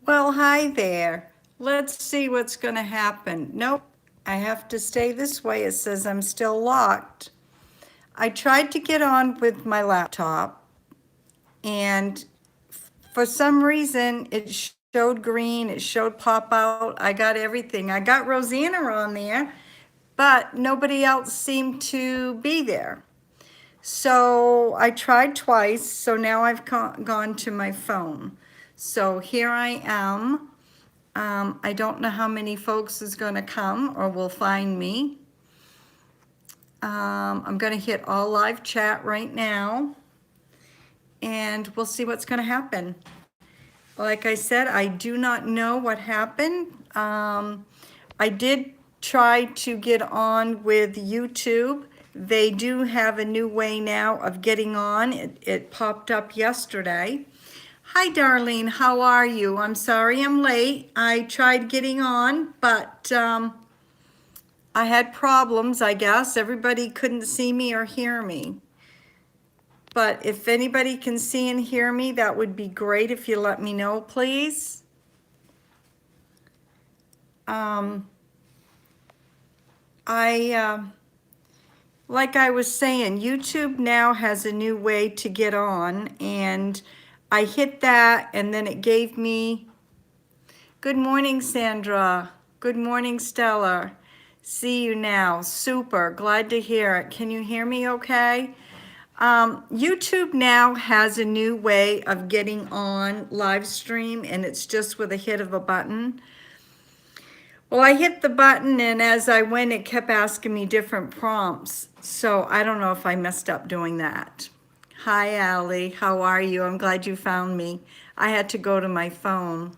Well, hi there. Let's see what's going to happen. Nope, I have to stay this way. It says I'm still locked. I tried to get on with my laptop, and for some reason, it showed green, it showed pop out. I got everything. I got Rosanna on there, but nobody else seemed to be there. So I tried twice, so now I've gone to my phone. So here I am. I don't know how many folks is going to come or will find me. I'm going to hit all live chat right now, and we'll see what's going to happen. Like I said, I do not know what happened. I did try to get on with YouTube. They do have a new way now of getting on. It popped up yesterday. Hi, Darlene. How are you? I'm sorry I'm late. I tried getting on, but I had problems, I guess. Everybody couldn't see me or hear me. But if anybody can see and hear me, that would be great if you let me know, please. Like I was saying, YouTube now has a new way to get on, and I hit that, and then it gave me, good morning, Sandra. Good morning, Stella. See you now. Super. Glad to hear it. Can you hear me okay? YouTube now has a new way of getting on live stream, and it's just with a hit of a button. Well, I hit the button, and as I went, it kept asking me different prompts. So I don't know if I messed up doing that. Hi, Allie. How are you? I'm glad you found me. I had to go to my phone.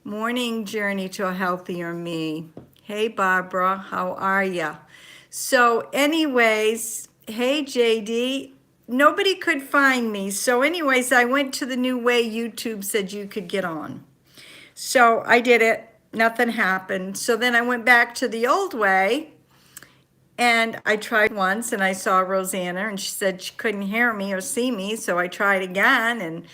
Morning journey to a healthier me. Hey, Barbara. How are ya? So anyways, hey, JD. Nobody could find me. So anyways, I went to the new way YouTube said you could get on. So I did it. Nothing happened. So then I went back to the old way, and I tried once, and I saw Rosanna, and she said she couldn't hear me or see me. So I tried again, and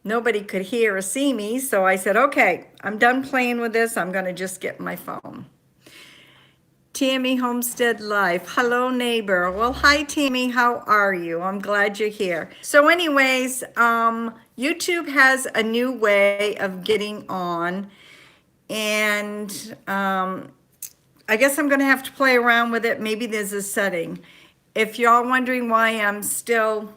nobody could hear or see me. So I said, okay, I'm done playing with this. I'm going to just get my phone. Tammy Homestead Life. Hello, neighbor. Well, hi, Tammy. How are you? I'm glad you're here. So anyways, YouTube has a new way of getting on, and I guess I'm going to have to play around with it. Maybe there's a setting. If y'all wondering why I'm still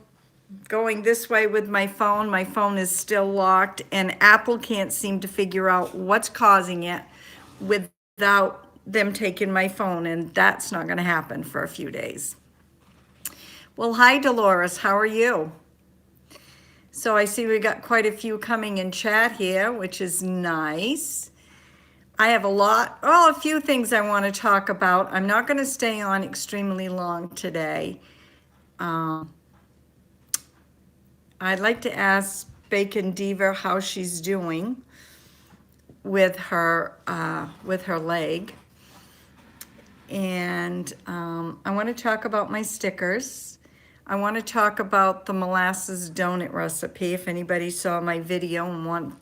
going this way with my phone is still locked, and Apple can't seem to figure out what's causing it without them taking my phone, and that's not going to happen for a few days. Well, hi, Dolores. How are you? So I see we got quite a few coming in chat here, which is nice. I have a few things I want to talk about. I'm not going to stay on extremely long today. I'd like to ask Bacon Diva how she's doing with her leg. And I want to talk about my stickers. I want to talk about the molasses donut recipe if anybody saw my video and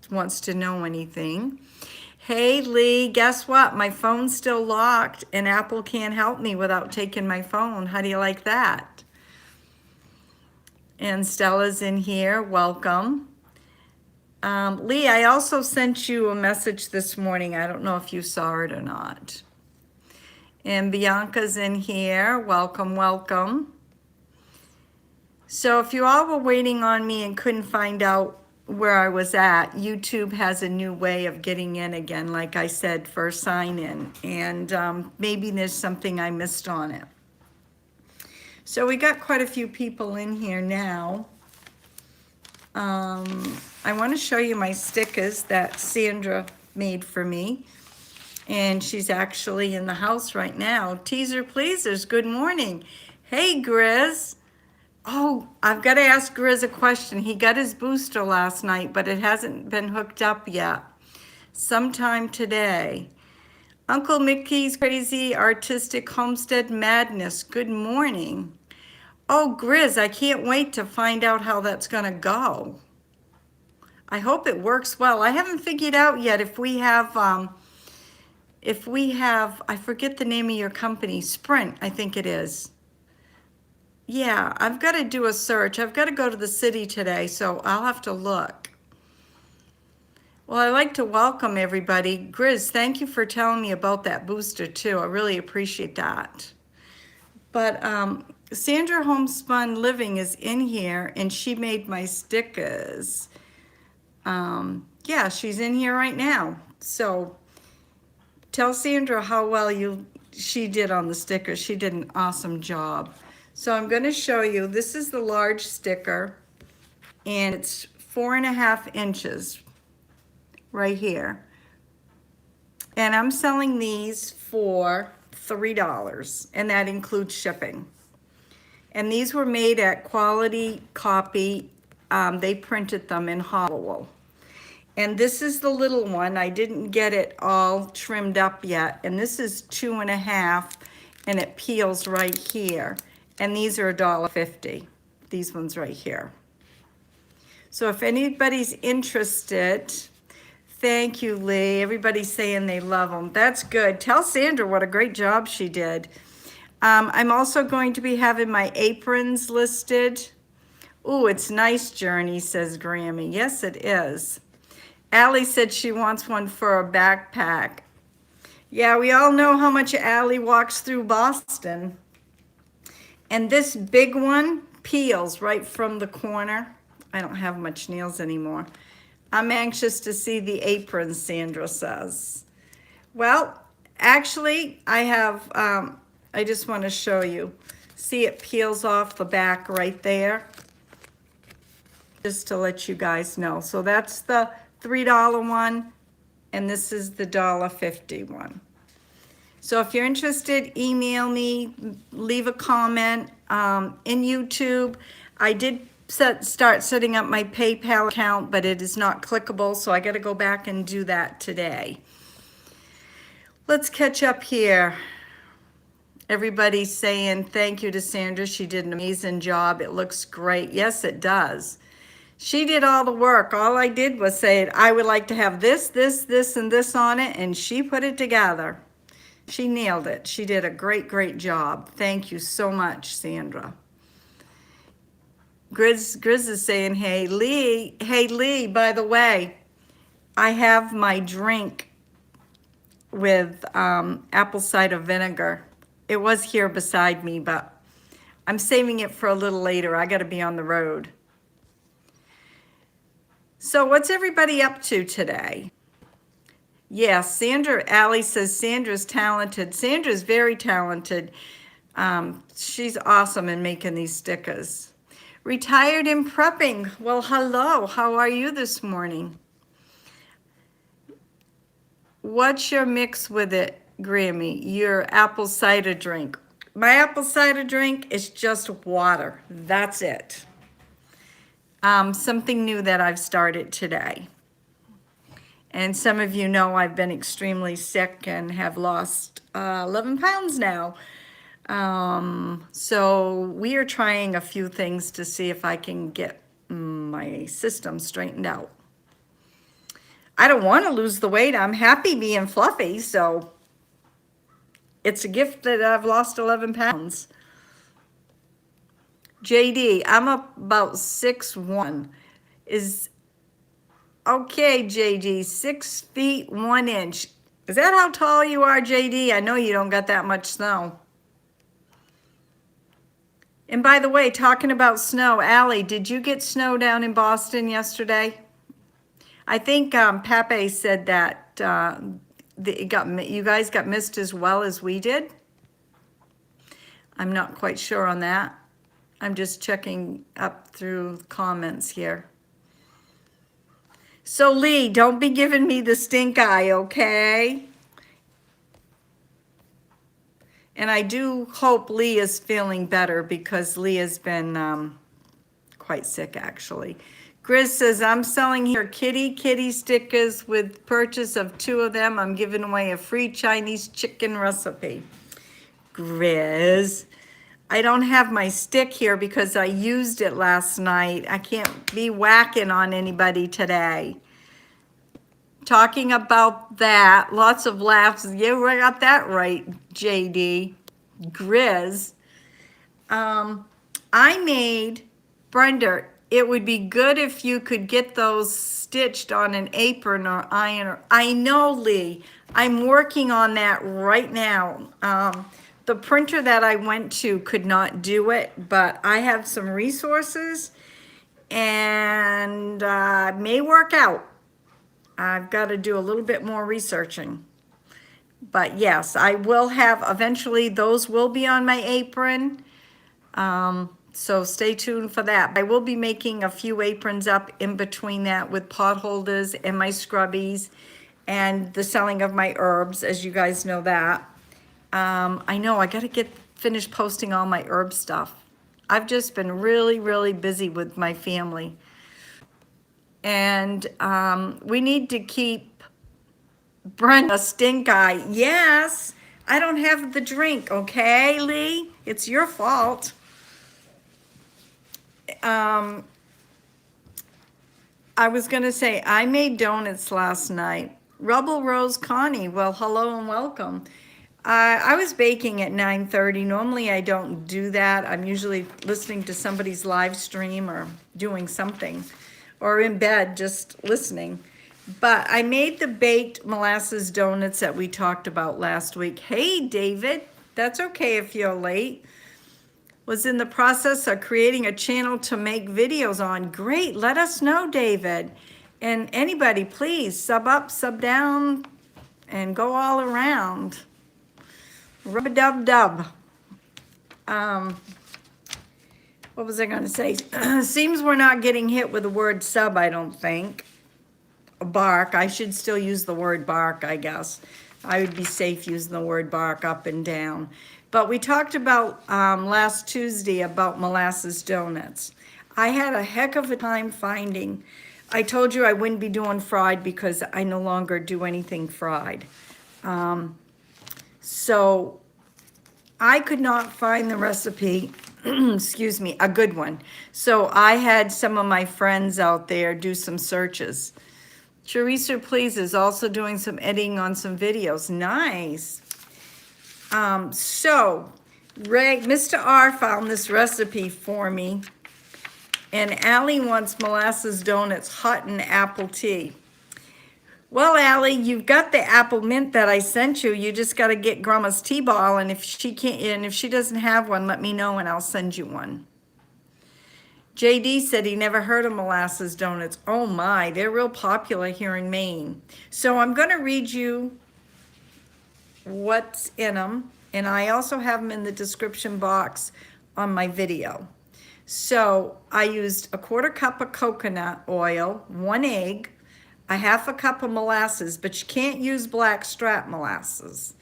wants to know anything. Hey, Lee, guess what? My phone's still locked, and Apple can't help me without taking my phone. How do you like that? And Stella's in here. Welcome. Lee, I also sent you a message this morning. I don't know if you saw it or not. And Bianca's in here. Welcome, welcome. So if you all were waiting on me and couldn't find out where I was at, YouTube has a new way of getting in again, like I said, for sign in. And maybe there's something I missed on it. So we got quite a few people in here now. I want to show you my stickers that Sandra made for me. And she's actually in the house right now. Teaser Pleasers, good morning. Hey, Grizz. Oh, I've got to ask Grizz a question. He got his booster last night, but it hasn't been hooked up yet. Sometime today. Uncle Mickey's Crazy Artistic Homestead Madness, good morning. Oh, Grizz, I can't wait to find out how that's going to go. I hope it works well. I haven't figured out yet if we have, I forget the name of your company, Sprint, I think it is. Yeah, I've got to do a search. I've got to go to the city today, so I'll have to look. Well, I'd like to welcome everybody. Grizz, thank you for telling me about that booster too. I really appreciate that. But Sandra Homespun Living is in here and she made my stickers. Yeah, she's in here right now. So tell Sandra how well she did on the stickers. She did an awesome job. So I'm going to show you. This is the large sticker and it's 4.5 inches right here. And I'm selling these for $3 and that includes shipping. And these were made at Quality Copy. They printed them in Hollowell. And this is the little one. I didn't get it all trimmed up yet. And this is 2.5 and it peels right here. And these are $1.50. These ones right here. So if anybody's interested, thank you, Lee. Everybody's saying they love them. That's good. Tell Sandra what a great job she did. I'm also going to be having my aprons listed. Ooh, it's nice, Journey, says Grammy. Yes, it is. Allie said she wants one for a backpack. Yeah, we all know how much Allie walks through Boston. And this big one peels right from the corner. I don't have much nails anymore. I'm anxious to see the aprons, Sandra says. Well, actually, I have, I just want to show you. See, it peels off the back right there. Just to let you guys know. So that's the $3 one, and this is the $1.50 one. So if you're interested, email me, leave a comment. In YouTube, I did start setting up my PayPal account, but it is not clickable, so I got to go back and do that today. Let's catch up here. Everybody's saying thank you to Sandra. She did an amazing job. It looks great. Yes, it does. She did all the work. All I did was say, I would like to have this, this, this, and this on it, and she put it together. She nailed it. She did a great, great job. Thank you so much, Sandra. Grizz is saying, hey, Lee, by the way, I have my drink with apple cider vinegar. It was here beside me, but I'm saving it for a little later. I got to be on the road. So what's everybody up to today? Yeah, Allie says Sandra's talented. Sandra's very talented. She's awesome in making these stickers. Retired in prepping. Well, hello. How are you this morning? What's your mix with it, Grammy? Your apple cider drink. My apple cider drink is just water. That's it. Something new that I've started today. And some of you know I've been extremely sick and have lost 11 pounds now. So we are trying a few things to see if I can get my system straightened out. I don't want to lose the weight. I'm happy being fluffy, so it's a gift that I've lost 11 pounds. JD, I'm about 6'1". Okay, JD, 6 feet 1 inch. Is that how tall you are, JD? I know you don't got that much snow. And by the way, talking about snow, Allie, did you get snow down in Boston yesterday? I think Pepe said that you guys got missed as well as we did. I'm not quite sure on that. I'm just checking up through comments here. So Lee, don't be giving me the stink eye, okay? And I do hope Lee is feeling better because Lee has been quite sick actually. Grizz says, I'm selling here kitty stickers with purchase of 2 of them. I'm giving away a free Chinese chicken recipe. Grizz, I don't have my stick here because I used it last night. I can't be whacking on anybody today. Talking about that, lots of laughs. You got that right, JD. Grizz. I made, Brenda, it would be good if you could get those stitched on an apron or iron. I know, Lee. I'm working on that right now. The printer that I went to could not do it, but I have some resources and may work out. I've got to do a little bit more researching. But yes, I will have, eventually those will be on my apron. So stay tuned for that. I will be making a few aprons up in between that with pot holders and my scrubbies and the selling of my herbs, as you guys know that. I know I got to get finished posting all my herb stuff. I've just been really, really busy with my family. And we need to keep Brenda stink eye. Yes, I don't have the drink, okay, Lee? It's your fault. I was gonna say, I made donuts last night. Rebel Rose Connie, well, hello and welcome. I was baking at 9:30. Normally I don't do that. I'm usually listening to somebody's live stream or doing something, or in bed just listening. But I made the baked molasses donuts that we talked about last week. Hey, David, that's okay if you're late. Was in the process of creating a channel to make videos on. Great, let us know, David. And anybody, please, sub up, sub down, and go all around. Rub-a-dub-dub. What was I gonna say? Seems we're not getting hit with the word sub, I don't think. Bark, I should still use the word bark, I guess. I would be safe using the word bark up and down. But we talked about last Tuesday about molasses donuts. I had a heck of a time finding. I told you I wouldn't be doing fried because I no longer do anything fried. So I could not find the recipe, excuse me, a good one. So I had some of my friends out there do some searches. Teresa Please is also doing some editing on some videos. Nice. So Ray, Mr. R found this recipe for me, and Allie wants molasses donuts hot in apple tea. Well, Allie, you've got the apple mint that I sent you. You just got to get Grandma's tea ball, and if she can't, and if she doesn't have one, let me know and I'll send you one. JD said he never heard of molasses donuts. Oh my, they're real popular here in Maine. So I'm going to read you what's in them, and I also have them in the description box on my video. So I used a 1/4 cup of coconut oil, 1 egg, a 1/2 cup of molasses, but you can't use black strap molasses,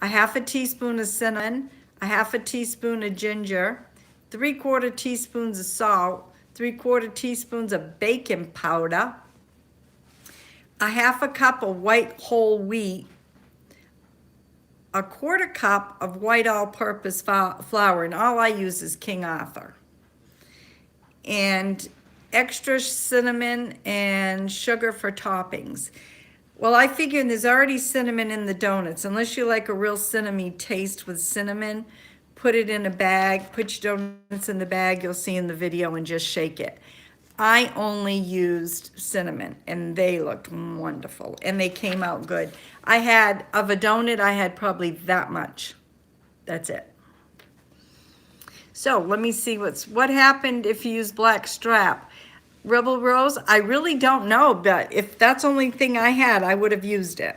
a 1/2 teaspoon of cinnamon, a 1/2 teaspoon of ginger, 3/4 teaspoons of salt, 3/4 teaspoons of baking powder, a 1/2 cup of white whole wheat, a 1/4 cup of white all-purpose flour, and all I use is King Arthur, and extra cinnamon and sugar for toppings. Well, I figured there's already cinnamon in the donuts. Unless you like a real cinnamon taste with cinnamon, put it in a bag, put your donuts in the bag, you'll see in the video, and just shake it. I only used cinnamon, and they looked wonderful, and they came out good. I had, of a donut, I had probably that much. That's it. So let me see what happened if you use black strap. Rebel Rose, I really don't know, but if that's the only thing I had, I would have used it.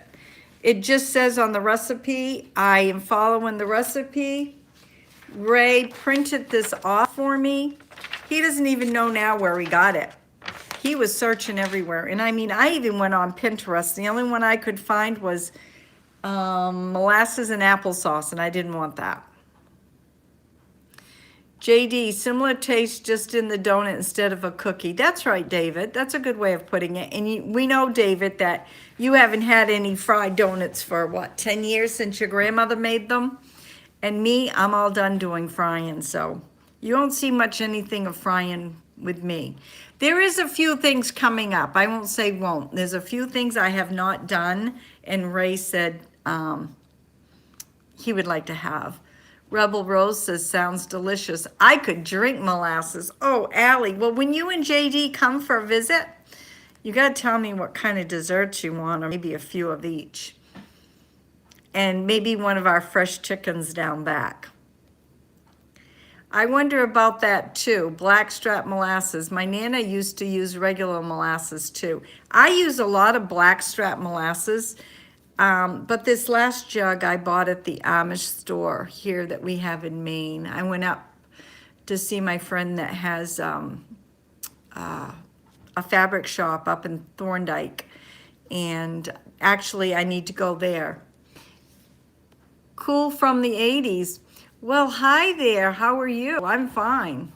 It just says on the recipe, I am following the recipe. Ray printed this off for me. He doesn't even know now where he got it. He was searching everywhere. And I mean, I even went on Pinterest. The only one I could find was molasses and applesauce, and I didn't want that. JD, similar taste just in the donut instead of a cookie. That's right, David. That's a good way of putting it. And we know, David, that you haven't had any fried donuts for, what, 10 years since your grandmother made them? And me, I'm all done doing frying, so you won't see much anything of frying with me. There is a few things coming up. I won't say won't. There's a few things I have not done, and Ray said he would like to have. Rebel Rose says, sounds delicious. I could drink molasses. Oh, Allie, well, when you and JD come for a visit, you got to tell me what kind of desserts you want, or maybe a few of each. And maybe one of our fresh chickens down back. I wonder about that too, blackstrap molasses. My Nana used to use regular molasses too. I use a lot of blackstrap molasses, but this last jug I bought at the Amish store here that we have in Maine. I went up to see my friend that has a fabric shop up in Thorndike, and actually I need to go there. Cool from the 80s. Well, hi there. How are you? I'm fine.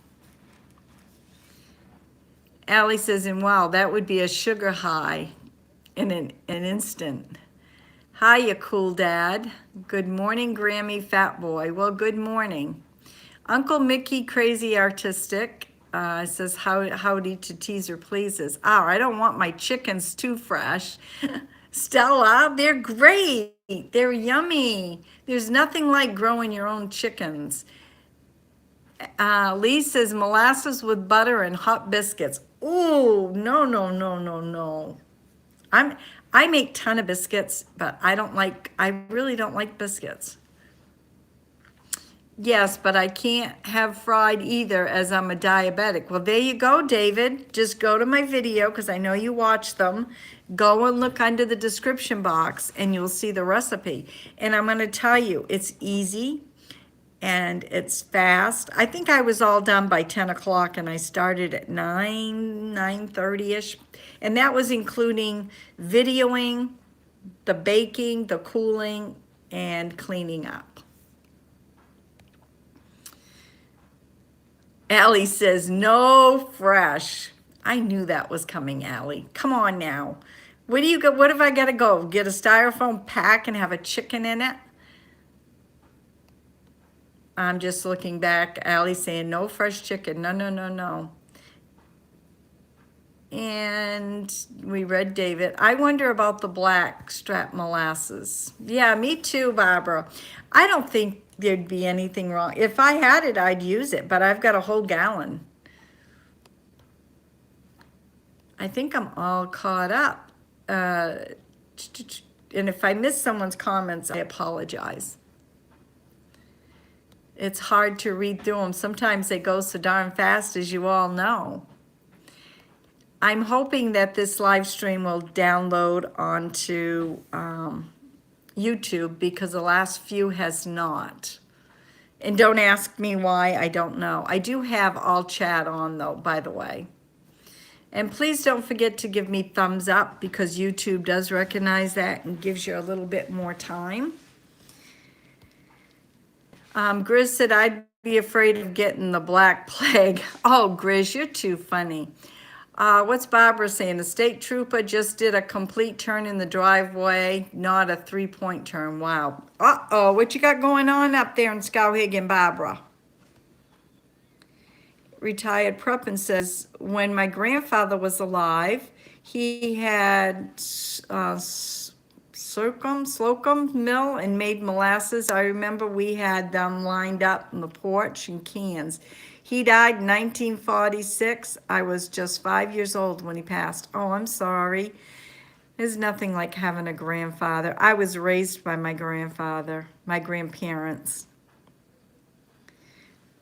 Allie says, and wow, that would be a sugar high in an instant. Hiya, cool dad. Good morning, Grammy Fat Boy. Well, good morning. Uncle Mickey Crazy Artistic says, howdy to Teaser Pleases. Oh, I don't want my chickens too fresh. Stella, they're great. They're yummy. There's nothing like growing your own chickens. Lee says molasses with butter and hot biscuits. Ooh, no, no, no, no, no. I make ton of biscuits, but I really don't like biscuits. Yes, but I can't have fried either as I'm a diabetic. Well, there you go, David. Just go to my video because I know you watch them. Go and look under the description box and you'll see the recipe. And I'm going to tell you, it's easy and it's fast. I think I was all done by 10 o'clock and I started at 9:30-ish. And that was including videoing, the baking, the cooling, and cleaning up. Allie says, no fresh. I knew that was coming, Allie. Come on now. What have I got to go? Get a styrofoam pack and have a chicken in it? I'm just looking back. Allie saying, no fresh chicken. No, no, no, no. And we read David. I wonder about the black strap molasses. Yeah, me too, Barbara. I don't think there'd be anything wrong. If I had it, I'd use it, but I've got a whole gallon. I think I'm all caught up. And if I miss someone's comments, I apologize. It's hard to read through them. Sometimes they go so darn fast, as you all know. I'm hoping that this live stream will download onto YouTube because the last few has not. And don't ask me why, I don't know. I do have all chat on though, by the way. And please don't forget to give me thumbs up because YouTube does recognize that and gives you a little bit more time. Grizz said, I'd be afraid of getting the black plague. Oh, Grizz, you're too funny. What's Barbara saying? The state trooper just did a complete turn in the driveway, not a 3-point turn. Wow. Uh-oh, what you got going on up there in Skowhegan, Barbara? Retired Preppin says, when my grandfather was alive, he had Slocum Mill and made molasses. I remember we had them lined up on the porch in cans. He died in 1946. I was just 5 years old when he passed. Oh, I'm sorry. There's nothing like having a grandfather. I was raised by my grandfather, my grandparents.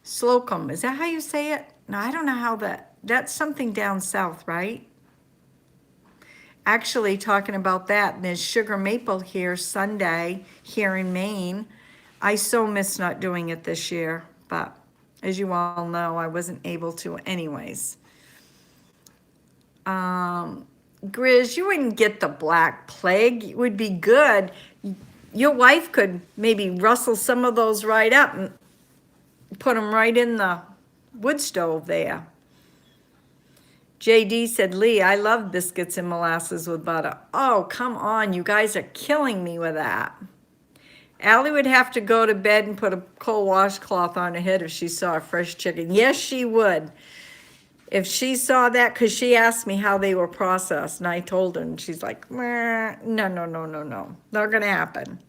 Slocum, is that how you say it? No, I don't know how that's something down south, right? Actually, talking about that, there's Sugar Maple here Sunday here in Maine. I so miss not doing it this year, but as you all know, I wasn't able to anyways. Grizz, you wouldn't get the black plague. It would be good. Your wife could maybe rustle some of those right up and put them right in the wood stove there. JD said, Lee, I love biscuits and molasses with butter. Oh, come on. You guys are killing me with that. Allie would have to go to bed and put a cold washcloth on her head if she saw a fresh chicken. Yes, she would. If she saw that, because she asked me how they were processed, and I told her, and she's like, "Meh, no, no, no, no, no. Not gonna happen."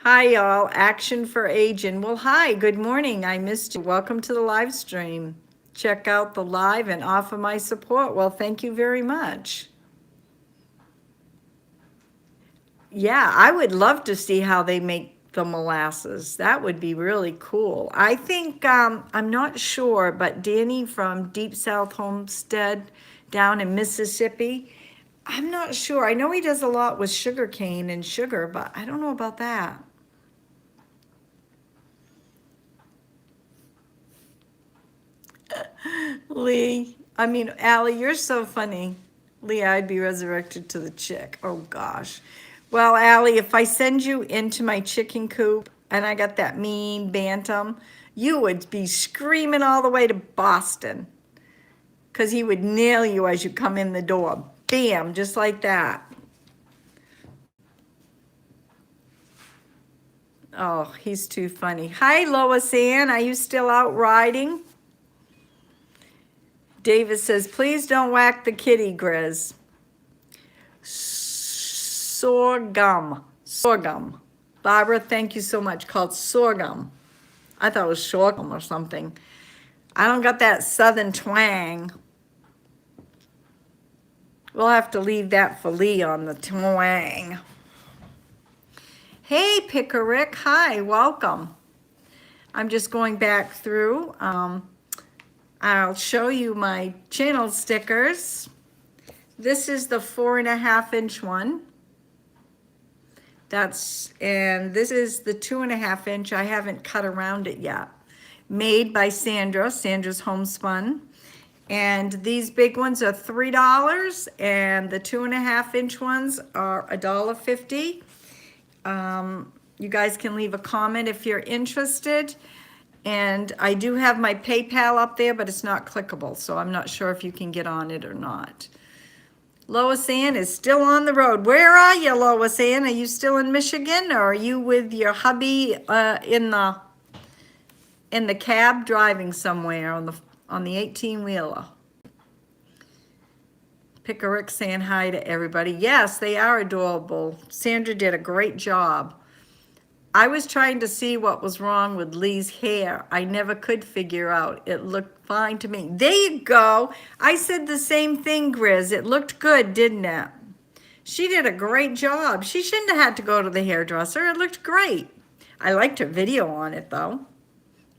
Hi, y'all. Action for Aging. Well, hi, good morning. I missed you. Welcome to the live stream. Check out the live and offer my support. Well, thank you very much. Yeah, I would love to see how they make the molasses. That would be really cool. I think, I'm not sure, but Danny from Deep South Homestead down in Mississippi, I'm not sure. I know he does a lot with sugar cane and sugar, but I don't know about that. Lee, I mean, Allie, you're so funny. Lee, I'd be resurrected to the chick. Oh gosh. Well, Allie, if I send you into my chicken coop and I got that mean bantam, you would be screaming all the way to Boston because he would nail you as you come in the door. Bam, just like that. Oh, he's too funny. Hi, Lois Ann. Are you still out riding? David says, please don't whack the kitty, Grizz. Sorghum. Sorghum. Barbara, thank you so much. Called sorghum. I thought it was sorghum or something. I don't got that southern twang. We'll have to leave that for Lee on the twang. Hey, Pickerick. Hi, welcome. I'm just going back through. I'll show you my channel stickers. This is the 4.5-inch one. And this is the 2.5-inch. I haven't cut around it yet. Made by Sandra, Sandra's Homespun. And these big ones are $3, and the 2.5-inch ones are $1.50. You guys can leave a comment if you're interested. And I do have my PayPal up there, but it's not clickable, so I'm not sure if you can get on it or not. Lois Ann is still on the road. Where are you, Lois Ann? Are you still in Michigan, or are you with your hubby in the cab driving somewhere on the 18-wheeler? Pickerick saying hi to everybody. Yes, they are adorable. Sandra did a great job. I was trying to see what was wrong with Lee's hair. I never could figure out. It looked fine to me. There you go. I said the same thing, Grizz. It looked good, didn't it? She did a great job. She shouldn't have had to go to the hairdresser. It looked great. I liked her video on it, though.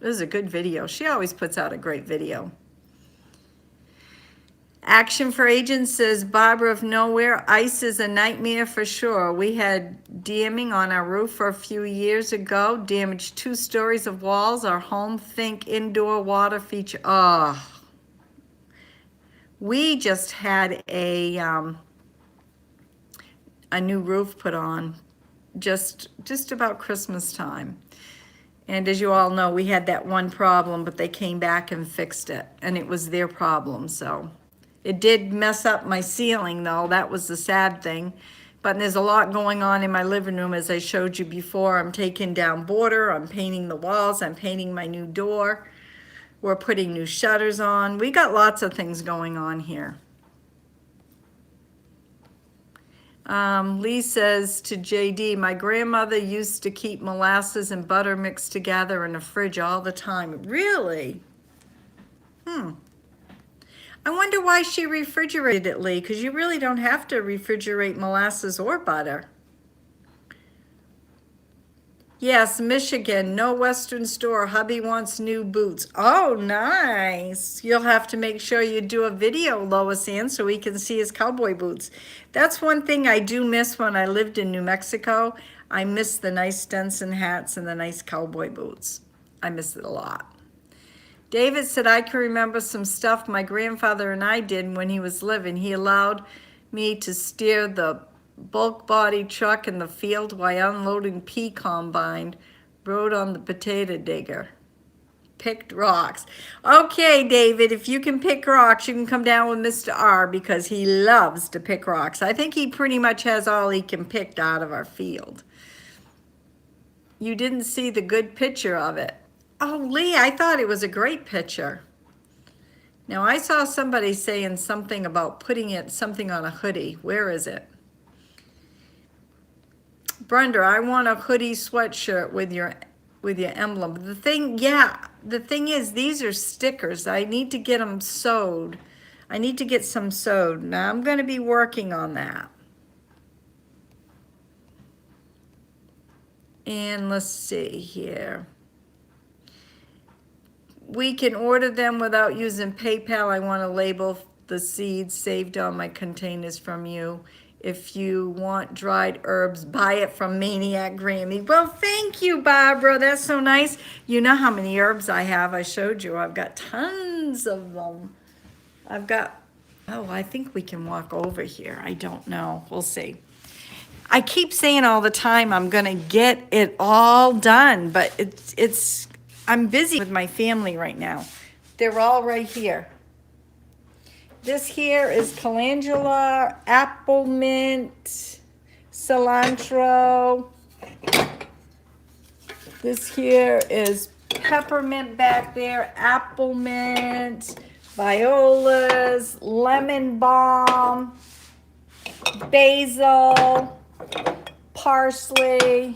It was a good video. She always puts out a great video. Action for Agents says, Barbara of Nowhere, ice is a nightmare for sure. We had damming on our roof for a few years ago, damaged 2 stories of walls. Our home, think indoor water feature. Oh, we just had a new roof put on just about Christmas time. And as you all know, we had that one problem, but they came back and fixed it, and it was their problem, so. It did mess up my ceiling, though. That was the sad thing. But there's a lot going on in my living room, as I showed you before. I'm taking down border. I'm painting the walls. I'm painting my new door. We're putting new shutters on. We got lots of things going on here. Lee says to JD, my grandmother used to keep molasses and butter mixed together in the fridge all the time. Really? I wonder why she refrigerated it, Lee, because you really don't have to refrigerate molasses or butter. Yes, Michigan, no Western store. Hubby wants new boots. Oh, nice. You'll have to make sure you do a video, Lois Ann, so we can see his cowboy boots. That's one thing I do miss when I lived in New Mexico. I miss the nice Stetson hats and the nice cowboy boots. I miss it a lot. David said, I can remember some stuff my grandfather and I did when he was living. He allowed me to steer the bulk body truck in the field while unloading pea combine, rode on the potato digger. picked rocks. Okay, David, if you can pick rocks, you can come down with Mr. R because he loves to pick rocks. I think he pretty much has all he can pick out of our field. You didn't see the good picture of it. Oh, Lee, I thought it was a great picture. Now, I saw somebody saying something about putting something on a hoodie. Where is it? Brenda, I want a hoodie sweatshirt with your emblem. The thing is, these are stickers. I need to get them sewed. I need to get some sewed. Now, I'm going to be working on that. And let's see here. We can order them without using PayPal. I want to label the seeds saved on my containers from you. If you want dried herbs, buy it from Maniac Grammy. Well, thank you, Barbara. That's so nice. You know how many herbs I have. I showed you. I've got tons of them. I think we can walk over here. I don't know. We'll see. I keep saying all the time I'm going to get it all done, but I'm busy with my family right now. They're all right here. This here is calendula, apple mint, cilantro. This here is peppermint back there, apple mint, violas, lemon balm, basil, parsley,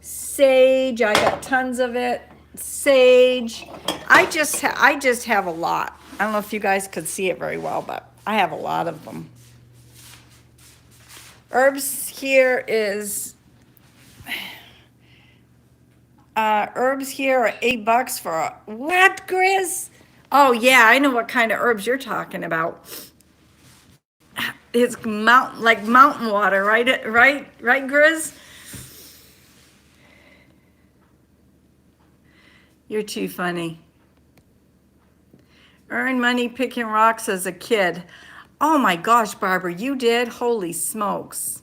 sage. I got tons of it. Sage. I just have a lot. I don't know if you guys could see it very well, but I have a lot of them. Herbs here is herbs here are $8 for what, Grizz? Oh yeah, I know what kind of herbs you're talking about. It's mountain water, right? Right, Grizz? You're too funny. Earn money picking rocks as a kid. Oh my gosh, Barbara, you did? Holy smokes.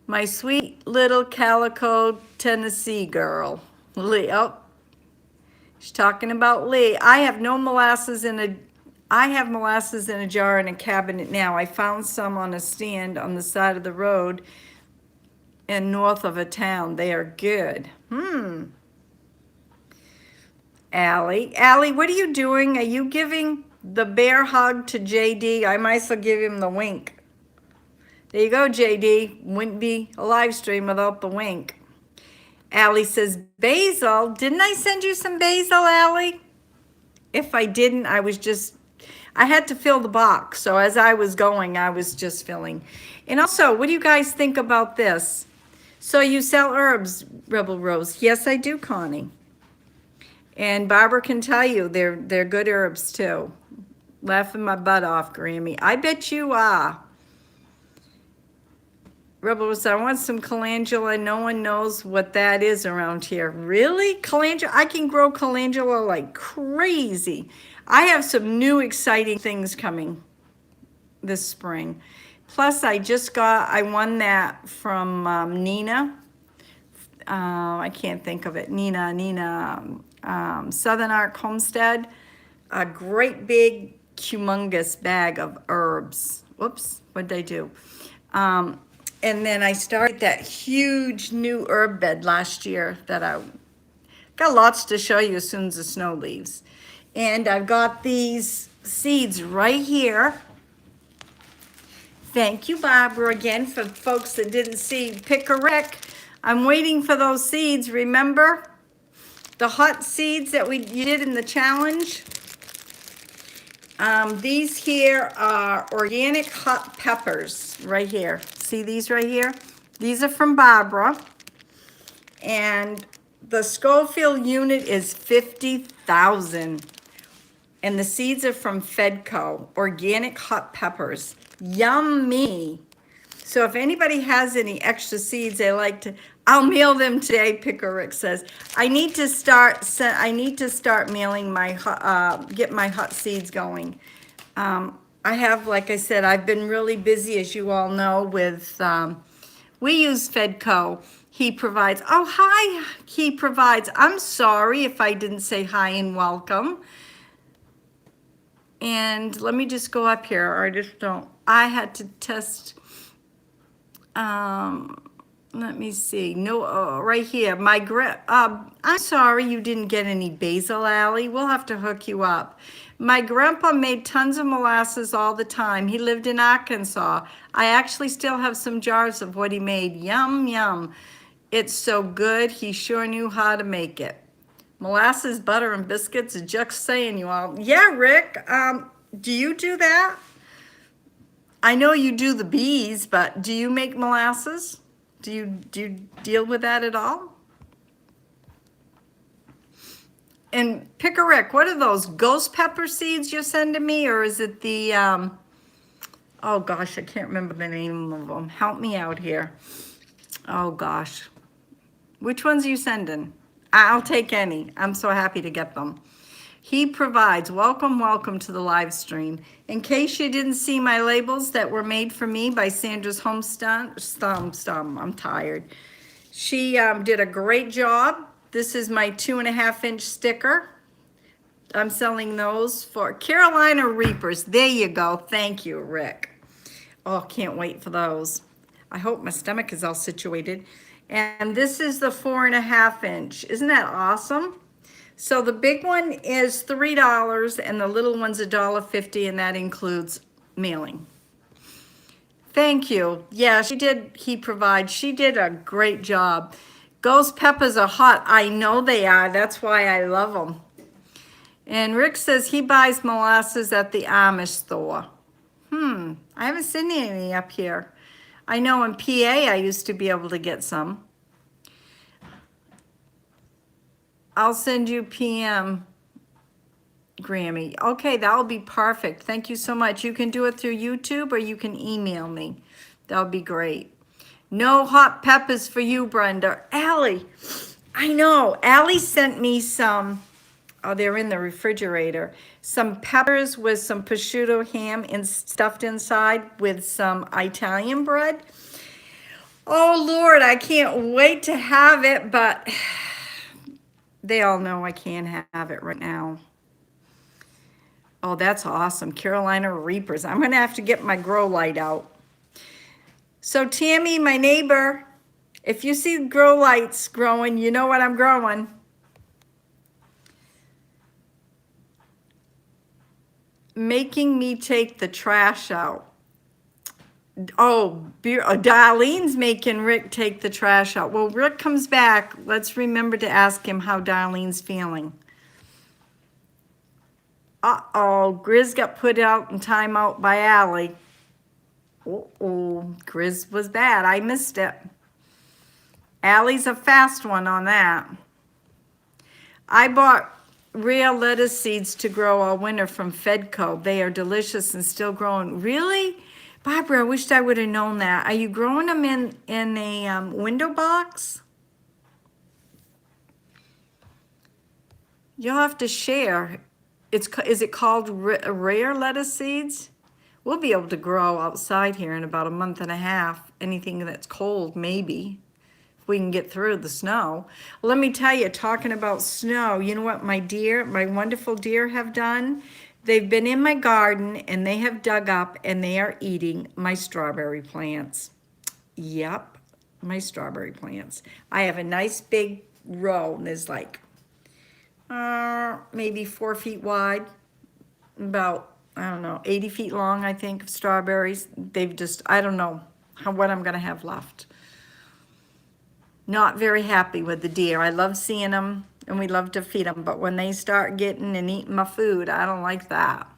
My sweet little calico Tennessee girl. Lee, oh, she's talking about Lee. I have molasses in a jar in a cabinet now. I found some on a stand on the side of the road and north of a town. They are good. Allie, what are you doing? Are you giving the bear hug to JD? I might as well give him the wink. There you go, JD. Wouldn't be a live stream without the wink. Allie says, basil. Didn't I send you some basil, Allie? If I didn't, I had to fill the box. So as I was going, I was just filling. And also, what do you guys think about this? So you sell herbs, Rebel Rose? Yes, I do, Connie. And Barbara can tell you they're good herbs too. Laughing my butt off, Grammy. I bet you are. Rebel Rose, I want some calendula. No one knows what that is around here. Really? Calendula? I can grow calendula like crazy. I have some new exciting things coming this spring. Plus, I won that from Nina. I can't think of it. Nina, Southern Arc Homestead. A great big, humongous bag of herbs. Whoops, what did I do? And then I started that huge new herb bed last year that I got lots to show you as soon as the snow leaves. And I've got these seeds right here. Thank you, Barbara, again, for folks that didn't see Pick a Rick. I'm waiting for those seeds, remember? The hot seeds that you did in the challenge. These here are organic hot peppers right here. See these right here? These are from Barbara. And the Schofield unit is 50,000. And the seeds are from Fedco, organic hot peppers. Yummy. So if anybody has any extra seeds they like to, I'll mail them today, Picker Rick says. I need to start mailing get my hot seeds going. I have, like I said, I've been really busy, as you all know, with We use Fedco. He provides. Oh, hi. He provides. I'm sorry if I didn't say hi and welcome. And let me just go up here. I just don't. I had to test. Let me see. No, right here. I'm sorry you didn't get any basil, Allie. We'll have to hook you up. My grandpa made tons of molasses all the time. He lived in Arkansas. I actually still have some jars of what he made. Yum, yum. It's so good. He sure knew how to make it. Molasses, butter, and biscuits. Just saying, you all. Yeah, Rick. Do you do that? I know you do the bees, but do you make molasses? Do you deal with that at all? And Pick a Rick, what are those ghost pepper seeds you're sending me, or is it the oh gosh, I can't remember the name of them. Help me out here. Oh gosh. Which ones are you sending? I'll take any. I'm so happy to get them. He provides. Welcome, welcome to the live stream. In case you didn't see my labels that were made for me by Sandra's I'm tired. She did a great job. This is my 2.5-inch sticker. I'm selling those for Carolina Reapers. There you go. Thank you, Rick. Oh, can't wait for those. I hope my stomach is all situated. And this is the 4.5-inch. Isn't that awesome? So the big one is $3 and the little one's $1.50, and that includes mailing. Thank you. Yeah, he provides. She did a great job. Ghost peppers are hot. I know they are. That's why I love them. And Rick says he buys molasses at the Amish store. I haven't seen any up here. I know in PA I used to be able to get some. I'll send you PM, Grammy. Okay, that'll be perfect. Thank you so much. You can do it through YouTube or you can email me. That'll be great. No hot peppers for you, Brenda. Allie, I know. Allie sent me some, oh, they're in the refrigerator. Some peppers with some prosciutto ham and stuffed inside with some Italian bread. Oh, Lord, I can't wait to have it, but they all know I can't have it right now. Oh, that's awesome. Carolina Reapers. I'm going to have to get my grow light out. So Tammy, my neighbor, if you see grow lights growing, you know what I'm growing. Making me take the trash out. Oh, Darlene's making Rick take the trash out. Well, Rick comes back. Let's remember to ask him how Darlene's feeling. Uh-oh, Grizz got put out in timeout by Allie. Uh-oh, Grizz was bad. I missed it. Allie's a fast one on that. I bought rare lettuce seeds to grow all winter from Fedco. They are delicious and still growing. Really? Barbara, I wished I would have known that. Are you growing them in a window box? You'll have to share. Is it called rare lettuce seeds? We'll be able to grow outside here in about a month and a half. Anything that's cold, maybe, if we can get through the snow. Let me tell you, talking about snow, you know what my wonderful deer have done? They've been in my garden and they have dug up and they are eating my strawberry plants. Yep, my strawberry plants. I have a nice big row, and there's like maybe 4 feet wide, about, I don't know, 80 feet long, I think, of strawberries. They've just, I don't know what I'm gonna have left. Not very happy with the deer. I love seeing them and we love to feed them, but when they start getting and eating my food, I don't like that.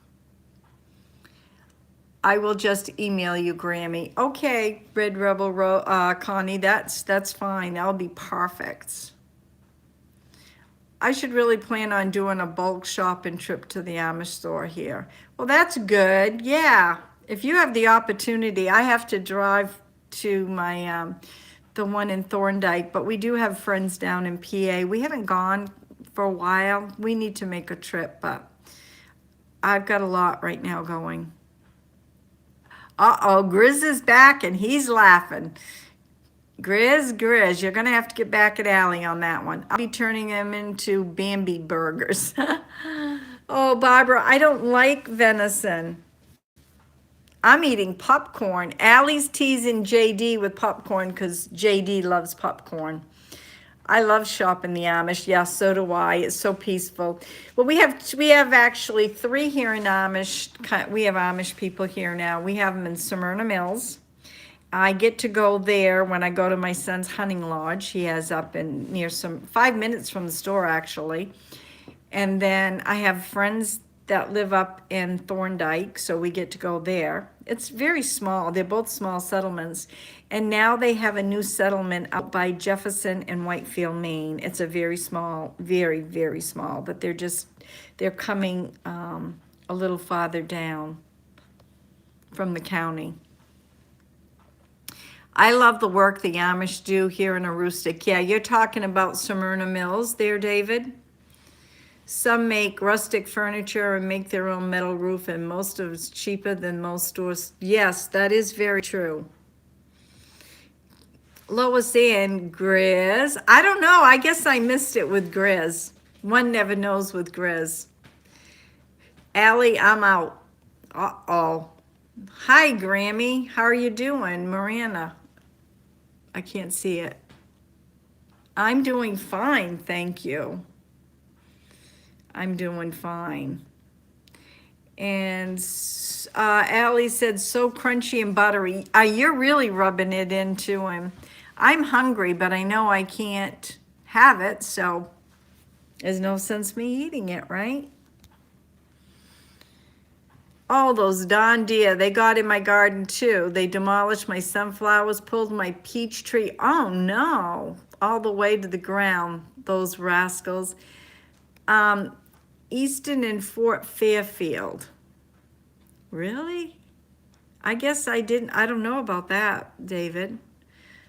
I will just email you, Grammy. Okay, Red Rebel Connie, that's fine. That'll be perfect. I should really plan on doing a bulk shopping trip to the Amish store here. Well, that's good. Yeah. If you have the opportunity, I have to drive to my the one in Thorndike, but we do have friends down in PA. We haven't gone for a while. We need to make a trip, but I've got a lot right now going. Uh-oh, Grizz is back and he's laughing. Grizz, you're going to have to get back at Allie on that one. I'll be turning them into Bambi burgers. Oh, Barbara, I don't like venison. I'm eating popcorn. Allie's teasing JD with popcorn because JD loves popcorn. I love shopping the Amish. Yeah, so do I. It's so peaceful. Well, we have actually three here in Amish. We have Amish people here now. We have them in Smyrna Mills. I get to go there when I go to my son's hunting lodge. He has up in near 5 minutes from the store actually. And then I have friends that live up in Thorndike, so we get to go there. It's very small. They're both small settlements. And now they have a new settlement out by Jefferson and Whitefield, Maine. It's a very small, very, very small, but they're coming a little farther down from the county. I love the work the Amish do here in Aroostook. Yeah, you're talking about Smyrna Mills there, David? Some make rustic furniture and make their own metal roof, and most of it's cheaper than most stores. Yes, that is very true. Lois Ann, Grizz. I don't know. I guess I missed it with Grizz. One never knows with Grizz. Allie, I'm out. Uh-oh. Hi, Grammy. How are you doing? Miranda. I can't see it. I'm doing fine, thank you. I'm doing fine. And Allie said, so crunchy and buttery. You're really rubbing it into him. I'm hungry, but I know I can't have it, so there's no sense me eating it, right? Oh, those Don Deere, they got in my garden too. They demolished my sunflowers, pulled my peach tree. Oh no, all the way to the ground, those rascals. Easton and Fort Fairfield. Really? I guess I don't know about that, David.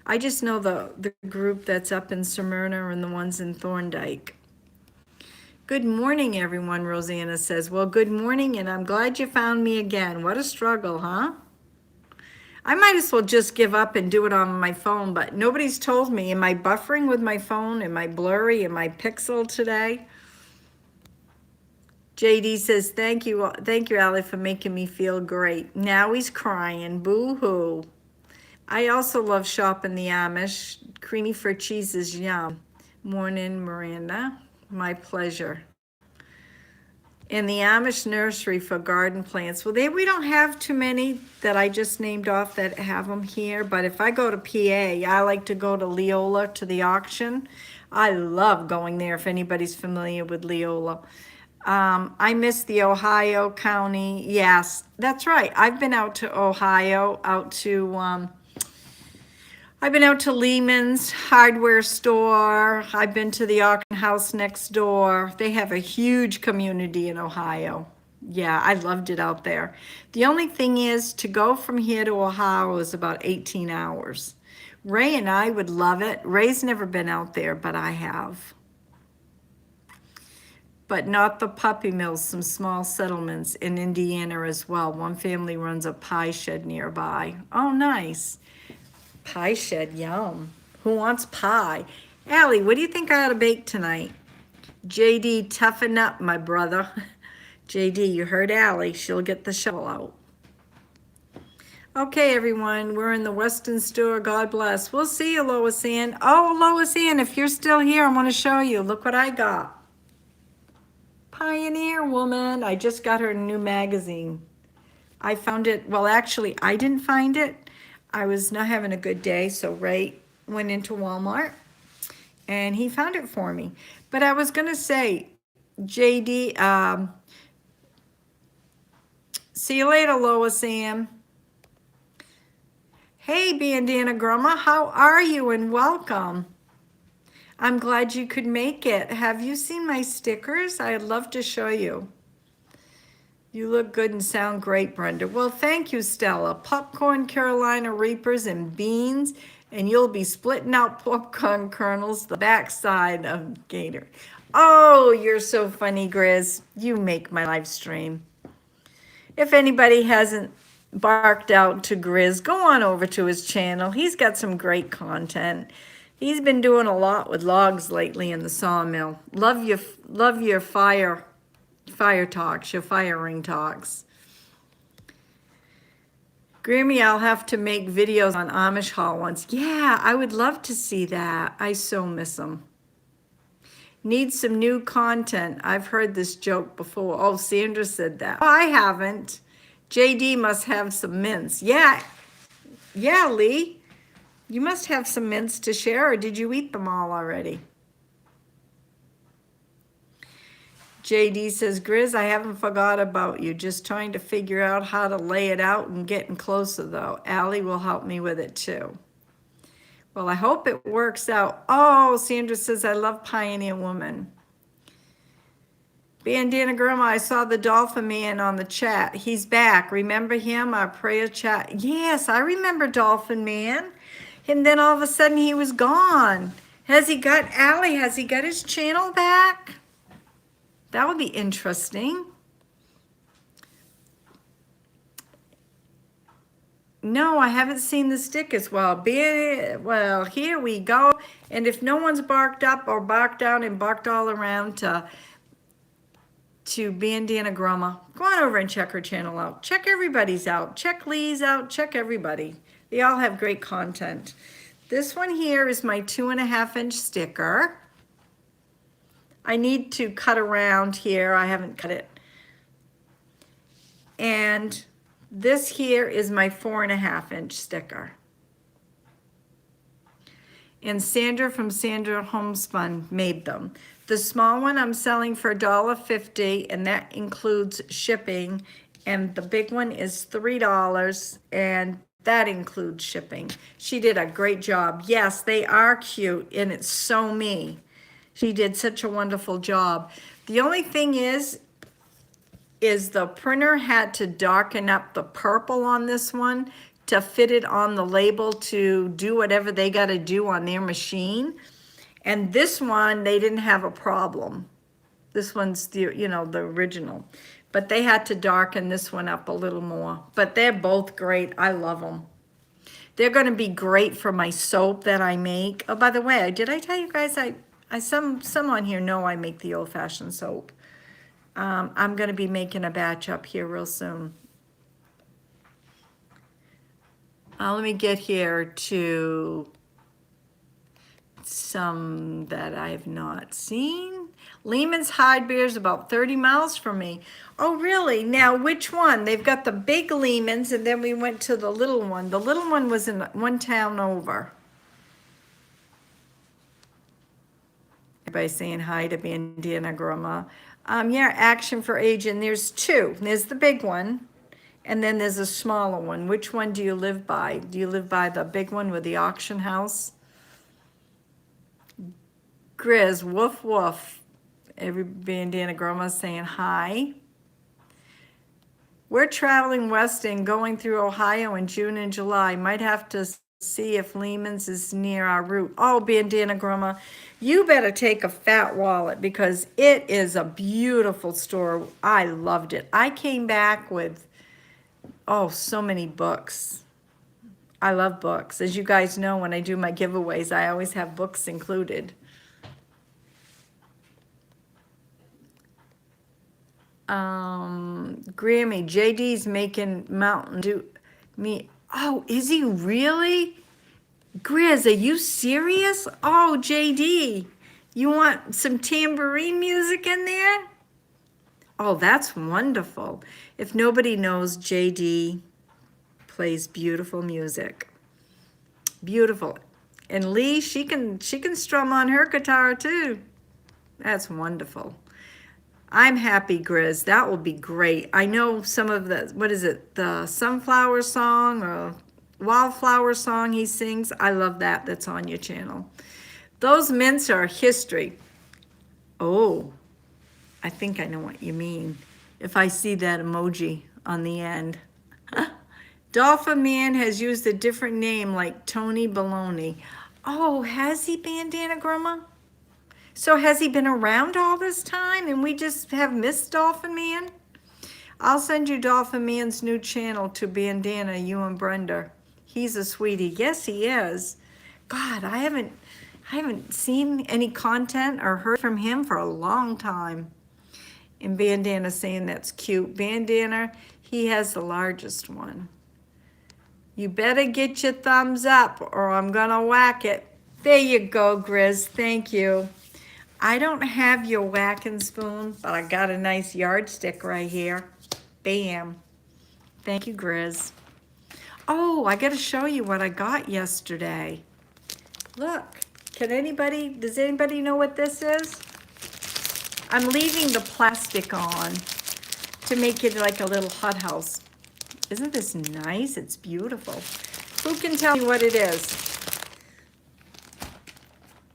I just know the group that's up in Smyrna and the ones in Thorndike. Good morning, everyone, Rosanna says. Well, good morning, and I'm glad you found me again. What a struggle, huh? I might as well just give up and do it on my phone, but nobody's told me. Am I buffering with my phone? Am I blurry? Am I pixel today? JD says, thank you, Allie, for making me feel great. Now he's crying, boo-hoo. I also love shopping the Amish. Creamy for cheese is yum. Morning, Miranda. My pleasure. In the Amish nursery for garden plants. Well, we don't have too many that I just named off that have them here, but if I go to PA, I like to go to Leola to the auction. I love going there if anybody's familiar with Leola. I miss the Ohio County. Yes, that's right. I've been out to Ohio, I've been out to Lehman's hardware store. I've been to the auction house next door. They have a huge community in Ohio. Yeah, I loved it out there. The only thing is to go from here to Ohio is about 18 hours. Ray and I would love it. Ray's never been out there, but I have. But not the puppy mills, some small settlements in Indiana as well. One family runs a pie shed nearby. Oh, nice. Pie shed, yum. Who wants pie? Allie, what do you think I ought to bake tonight? JD, toughen up, my brother. JD, you heard Allie. She'll get the shovel out. Okay, everyone, we're in the Weston store. God bless. We'll see you, Lois Ann. Oh, Lois Ann, if you're still here, I want to show you. Look what I got. Pioneer Woman. I just got her new magazine. I found it. Well, actually, I didn't find it. I was not having a good day, so Ray went into Walmart and he found it for me. But I was going to say, JD, see you later, Lois Ann. Hey, Bandana Grandma, how are you and welcome. I'm glad you could make it. Have you seen my stickers? I'd love to show you. You look good and sound great, Brenda. Well, thank you, Stella. Popcorn, Carolina Reapers, and beans, and you'll be splitting out popcorn kernels the backside of Gator. Oh, you're so funny, Grizz. You make my live stream. If anybody hasn't barked out to Grizz. Go on over to his channel. He's got some great content. He's been doing a lot with logs lately in the sawmill. Love your fire talks, your firing talks. Grammy, I'll have to make videos on Amish Hall once. Yeah, I would love to see that. I so miss them. Need some new content. I've heard this joke before. Oh, Sandra said that. Oh, I haven't. JD must have some mints. Yeah, Lee. You must have some mints to share, or did you eat them all already? JD says, Grizz, I haven't forgot about you. Just trying to figure out how to lay it out and getting closer, though. Allie will help me with it, too. Well, I hope it works out. Oh, Sandra says, I love Pioneer Woman. Bandana Grandma, I saw the Dolphin Man on the chat. He's back. Remember him? Our prayer chat. Yes, I remember Dolphin Man. And then all of a sudden he was gone. Has he got his channel back? That would be interesting. No, I haven't seen the stickers. Well, here we go. And if no one's barked up or barked out and barked all around to Bandana Grandma, go on over and check her channel out. Check everybody's out. Check Lee's out. Check everybody. They all have great content. This one here is my 2.5-inch sticker. I need to cut around here. I haven't cut it. And this here is my 4.5-inch sticker. And Sandra from Sandra Homespun made them. The small one I'm selling for $1.50, and that includes shipping. And the big one is $3, and that includes shipping. She did a great job. Yes, they are cute, and it's so me. She did such a wonderful job. The only thing is the printer had to darken up the purple on this one to fit it on the label to do whatever they got to do on their machine. And this one, they didn't have a problem. This one's the original. But they had to darken this one up a little more. But they're both great. I love them. They're going to be great for my soap that I make. Oh, by the way, did I tell you guys some on here know I make the old-fashioned soap. I'm going to be making a batch up here real soon. Let me get here to some that I have not seen. Lehman's Hide Beer is about 30 miles from me. Oh, really? Now, which one? They've got the big Lehman's, and then we went to the little one. The little one was in one town over. Everybody saying hi to Bandana Grandma. Yeah, Action for Aging. There's two. There's the big one, and then there's a smaller one. Which one do you live by? Do you live by the big one with the auction house? Grizz, woof woof. Every Bandana Grandma saying hi. We're traveling west and going through Ohio in June and July. Might have to see if Lehman's is near our route. Oh, Bandana Grandma, you better take a fat wallet because it is a beautiful store. I loved it. I came back with, so many books. I love books. As you guys know, when I do my giveaways, I always have books included. Grammy, JD's making Mountain Dew me. Oh, is he really? Grizz, are you serious? Oh, JD, you want some tambourine music in there? Oh, that's wonderful. If nobody knows, JD plays beautiful music. Beautiful. And Lee, she can strum on her guitar too. That's wonderful. I'm happy, Grizz. That will be great. I know some of the, the Sunflower song or Wildflower song he sings. I love that. That's on your channel. Those mints are history. Oh, I think I know what you mean. If I see that emoji on the end. Dolphin Man has used a different name like Tony Baloney. Oh, has he, Bandana Grandma? So has he been around all this time and we just have missed Dolphin Man? I'll send you Dolphin Man's new channel to Bandana, you and Brenda. He's a sweetie. Yes, he is. God, I haven't seen any content or heard from him for a long time. And Bandana saying that's cute. Bandana, he has the largest one. You better get your thumbs up or I'm gonna whack it. There you go, Grizz. Thank you. I don't have your whacking spoon, but I got a nice yardstick right here. Bam. Thank you, Grizz. Oh, I gotta show you what I got yesterday. Look, does anybody know what this is? I'm leaving the plastic on to make it like a little hothouse. Isn't this nice? It's beautiful. Who can tell me what it is?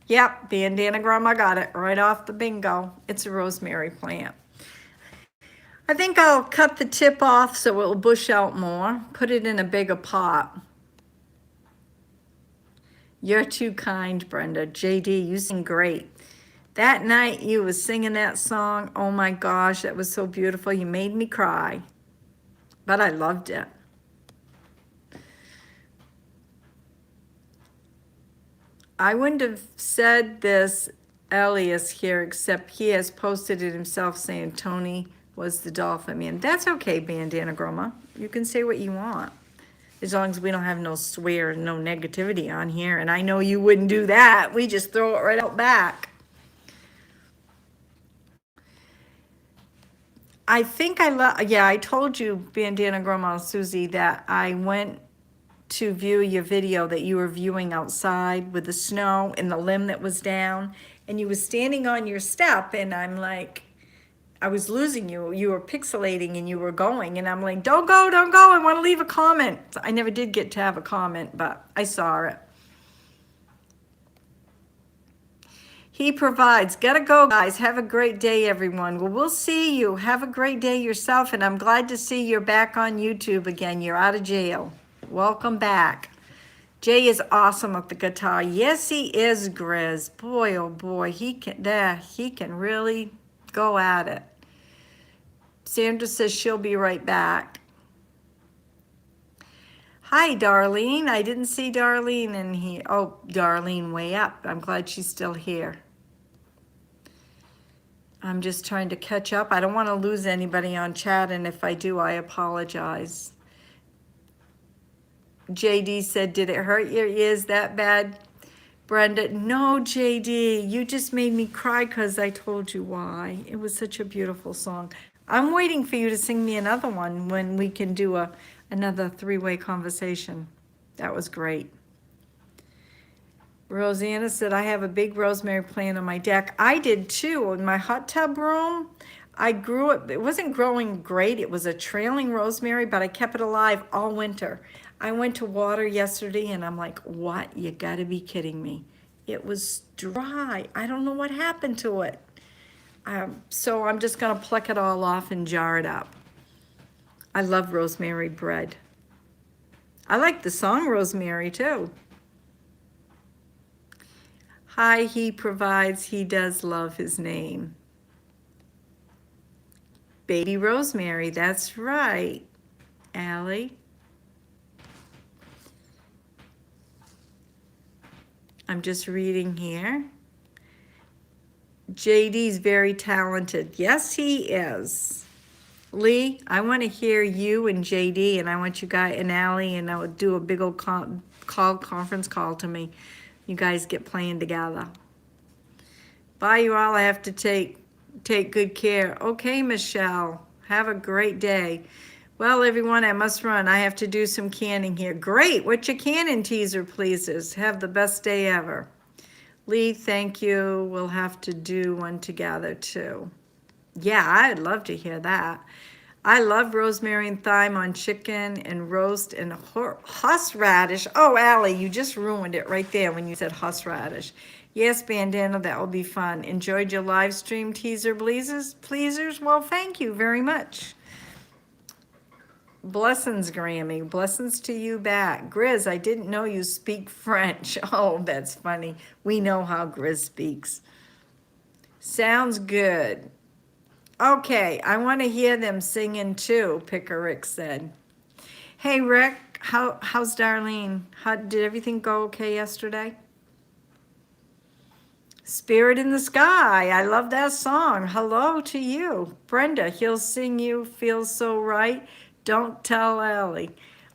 Yep, Bandana Grandma got it right off the bingo. It's a rosemary plant. I think I'll cut the tip off so it will bush out more. Put it in a bigger pot. You're too kind, Brenda. JD, you sing great. That night you was singing that song, oh my gosh, that was so beautiful. You made me cry, but I loved it. I wouldn't have said this alias here, except he has posted it himself saying Tony was the Dolphin Man. That's okay, Bandana Grandma. You can say what you want, as long as we don't have no swear and no negativity on here. And I know you wouldn't do that. We just throw it right out back. I think I told you, Bandana Grandma Susie, that I went to view your video that you were viewing outside with the snow and the limb that was down, and you were standing on your step, and I'm like, I was losing you. You were pixelating and you were going, and I'm like, don't go, I want to leave a comment. I never did get to have a comment, but I saw it. He provides. Gotta go, guys. Have a great day, everyone. Well, we'll see you. Have a great day yourself, and I'm glad to see you're back on YouTube again. You're out of jail. Welcome back. Jay is awesome at the guitar. Yes, he is, Grizz. Boy, oh boy, he can really go at it. Sandra says she'll be right back. Hi, Darlene. I didn't see Darlene in here. Oh, Darlene way up. I'm glad she's still here. I'm just trying to catch up. I don't want to lose anybody on chat, and if I do, I apologize. JD said, did it hurt your ears that bad, Brenda? No, JD, you just made me cry because I told you why. It was such a beautiful song. I'm waiting for you to sing me another one when we can do another three-way conversation. That was great. Rosanna said, I have a big rosemary plant on my deck. I did too. In my hot tub room, I grew it. It wasn't growing great. It was a trailing rosemary, but I kept it alive all winter. I went to water yesterday and I'm like, what? You gotta be kidding me. It was dry. I don't know what happened to it. So I'm just gonna pluck it all off and jar it up. I love rosemary bread. I like the song Rosemary too. Hi, he provides, he does love his name. Baby Rosemary, that's right, Allie. I'm just reading here. JD's very talented. Yes, he is. Lee, I want to hear you and JD, and I want you guys and Allie, and I would do a big old conference call to me. You guys get playing together. Bye, you all. I have to take good care. Okay, Michelle. Have a great day. Well, everyone, I must run. I have to do some canning here. Great. What's your canning teaser, pleases? Have the best day ever. Lee, thank you. We'll have to do one together, too. Yeah, I'd love to hear that. I love rosemary and thyme on chicken and roast and horseradish. Oh, Allie, you just ruined it right there when you said horseradish. Yes, Bandana, that will be fun. Enjoyed your live stream teaser, pleasers? Well, thank you very much. Blessings, Grammy. Blessings to you back. Grizz, I didn't know you speak French. Oh, that's funny. We know how Grizz speaks. Sounds good. Okay, I want to hear them singing too, Picker Rick said. Hey Rick, how's Darlene? How did everything go okay yesterday? Spirit in the Sky. I love that song. Hello to you. Brenda, he'll sing you Feels So Right. Don't tell Allie.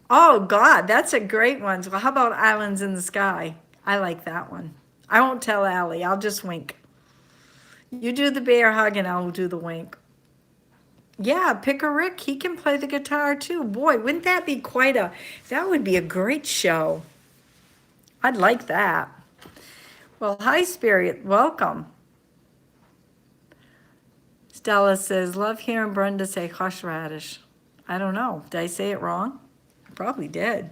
Oh God, that's a great one. So how about Islands in the Sky? I like that one. I won't tell Allie. I'll just wink. You do the bear hug and I'll do the wink. Yeah, Picker Rick, he can play the guitar too. Boy, wouldn't that be that would be a great show. I'd like that. Well, hi, Spirit. Welcome. Stella says, love hearing Brenda say hush radish. I don't know. Did I say it wrong? I probably did.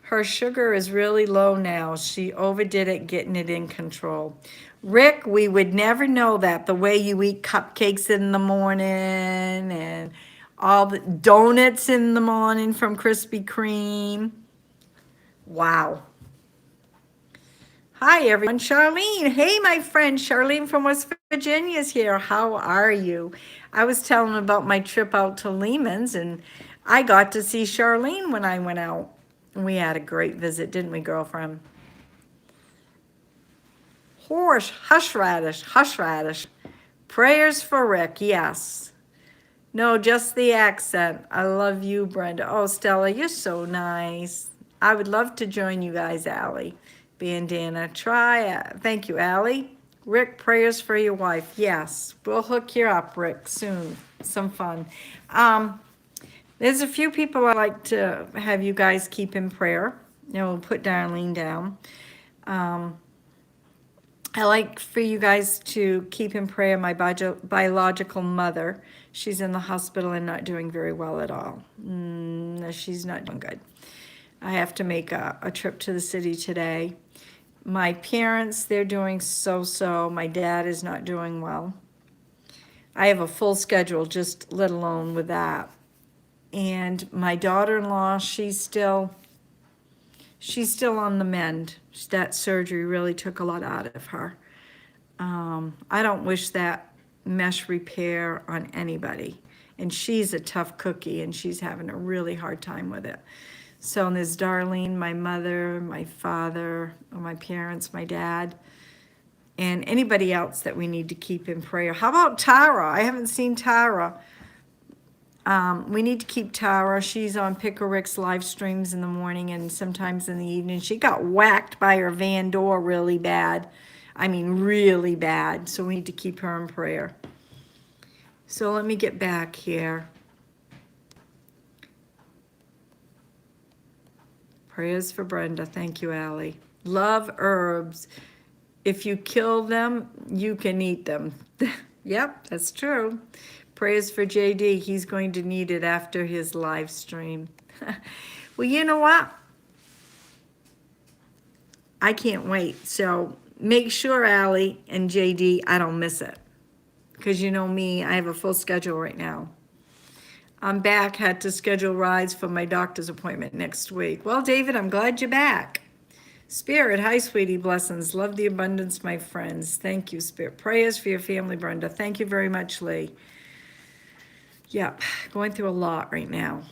Her sugar is really low now. She overdid it getting it in control. Rick, we would never know that the way you eat cupcakes in the morning and all the donuts in the morning from Krispy Kreme. Wow. Hi, everyone. Charlene. Hey, my friend. Charlene from West Virginia is here. How are you? I was telling about my trip out to Lehman's, and I got to see Charlene when I went out. We had a great visit, didn't we, girlfriend? Hush radish, hush radish. Prayers for Rick, yes. No, just the accent. I love you, Brenda. Oh, Stella, you're so nice. I would love to join you guys, Allie. Bandana, try it. Thank you, Allie. Rick, prayers for your wife. Yes, we'll hook you up, Rick, soon. Some fun. There's a few people I like to have you guys keep in prayer. We'll put Darlene down. I like for you guys to keep in prayer my biological mother. She's in the hospital and not doing very well at all. She's not doing good. I have to make a trip to the city today. My parents, they're doing so-so. My dad is not doing well. I have a full schedule, just let alone with that. And my daughter-in-law, she's still on the mend. That surgery really took a lot out of her. I don't wish that mesh repair on anybody. And she's a tough cookie, and she's having a really hard time with it. So there's Darlene, my mother, my father, my parents, my dad, and anybody else that we need to keep in prayer. How about Tara? I haven't seen Tara. We need to keep Tara. She's on Picker Rick's live streams in the morning and sometimes in the evening. She got whacked by her van door really bad. I mean, really bad. So we need to keep her in prayer. So let me get back here. Prayers for Brenda. Thank you, Allie. Love herbs. If you kill them, you can eat them. Yep, that's true. Prayers for JD. He's going to need it after his live stream. Well, you know what? I can't wait. So make sure, Allie and JD, I don't miss it. Because you know me, I have a full schedule right now. I'm back, had to schedule rides for my doctor's appointment next week. Well, David, I'm glad you're back. Spirit, hi, sweetie, blessings. Love the abundance, my friends. Thank you, Spirit. Prayers for your family, Brenda. Thank you very much, Lee. Yep, going through a lot right now.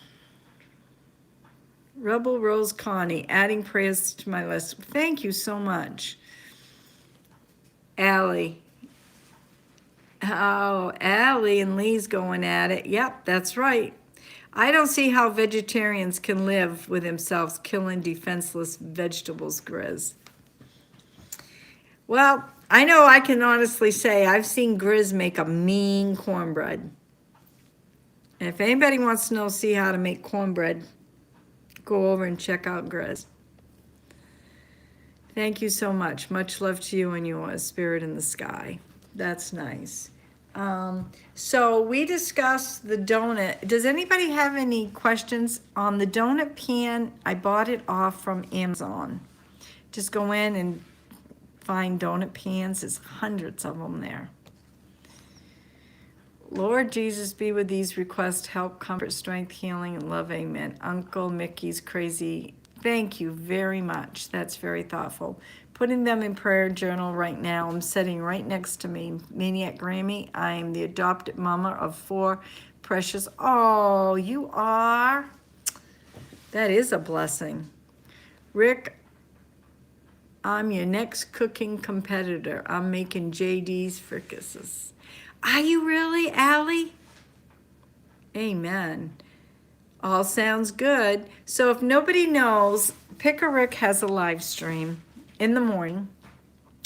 Rebel Rose Connie, adding prayers to my list. Thank you so much. Allie. Oh, Allie and Lee's going at it. Yep, that's right. I don't see how vegetarians can live with themselves killing defenseless vegetables, Grizz. Well, I know I can honestly say I've seen Grizz make a mean cornbread. And if anybody wants to see how to make cornbread, go over and check out Grizz. Thank you so much. Much love to you and yours, Spirit in the Sky. That's nice. So we discussed the donut. Does anybody have any questions on the donut pan? I bought it off from Amazon. Just go in and find donut pans. There's hundreds of them there. Lord Jesus, be with these requests, help, comfort, strength, healing, and love, amen. Uncle Mickey's crazy. Thank you very much. That's very thoughtful. putting them in prayer journal right now. I'm sitting right next to me, Maniac Grammy. I'm the adopted mama of 4 precious. Oh, you are? That is a blessing. Rick, I'm your next cooking competitor. I'm making JD's fricassees. Are you really, Allie? Amen. All sounds good. So if nobody knows, Pick a Rick has a live stream in the morning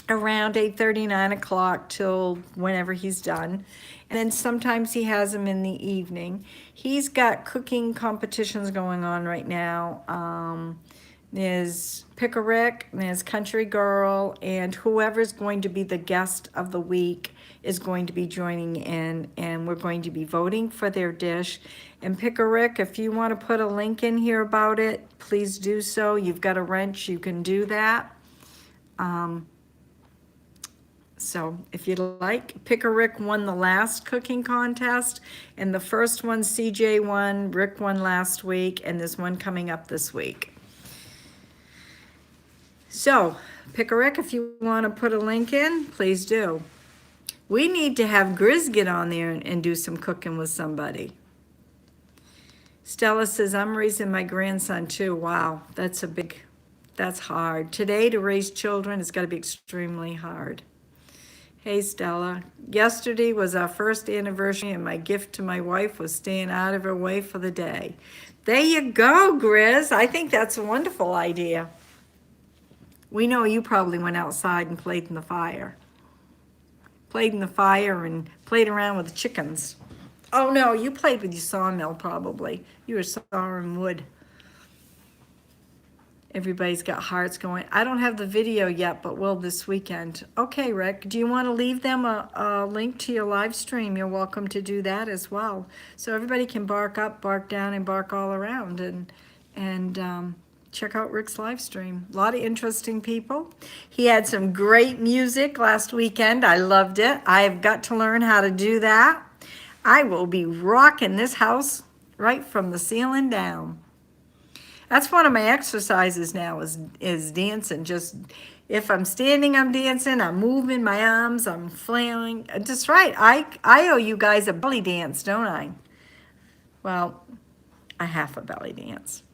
around 8:30, 9 o'clock till whenever he's done. And then sometimes he has them in the evening. He's got cooking competitions going on right now. There's Pick a Rick, there's Country Girl, and whoever's going to be the guest of the week is going to be joining in, and we're going to be voting for their dish. And Pick a Rick, if you want to put a link in here about it, please do so. You've got a wrench, you can do that. So if you'd like, Pick a Rick won the last cooking contest, and the first one CJ won, Rick won last week, and there's one coming up this week. So, Pick a Rick, if you want to put a link in, please do. We need to have Grizz get on there and do some cooking with somebody. Stella says, I'm raising my grandson too. Wow, that's hard. Today to raise children has got to be extremely hard. Hey, Stella. Yesterday was our first anniversary, and my gift to my wife was staying out of her way for the day. There you go, Grizz. I think that's a wonderful idea. We know you probably went outside and played in the fire. Played in the fire and played around with the chickens. Oh, no, you played with your sawmill probably. You were sawing wood. Everybody's got hearts going. I don't have the video yet, but will this weekend. Okay, Rick, do you want to leave them a link to your live stream? You're welcome to do that as well. So everybody can bark up, bark down, and bark all around and check out Rick's live stream. A lot of interesting people. He had some great music last weekend. I loved it. I have got to learn how to do that. I will be rocking this house right from the ceiling down. That's one of my exercises now is dancing. Just if I'm standing, I'm dancing. I'm moving my arms. I'm flailing. That's right. I owe you guys a belly dance, don't I? Well, a half a belly dance.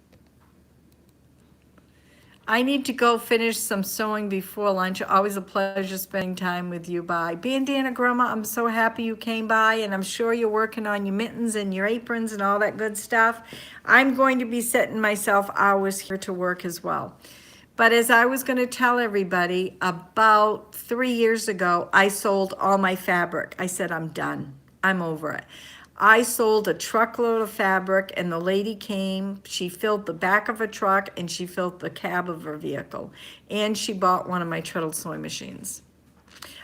I need to go finish some sewing before lunch. Always a pleasure spending time with you. Bye. Bandana Grandma, I'm so happy you came by, and I'm sure you're working on your mittens and your aprons and all that good stuff. I'm going to be setting myself hours here to work as well. But as I was going to tell everybody, about 3 years ago, I sold all my fabric. I said, I'm done. I'm over it. I sold a truckload of fabric, and the lady came, she filled the back of a truck, and she filled the cab of her vehicle, and she bought one of my treadle sewing machines.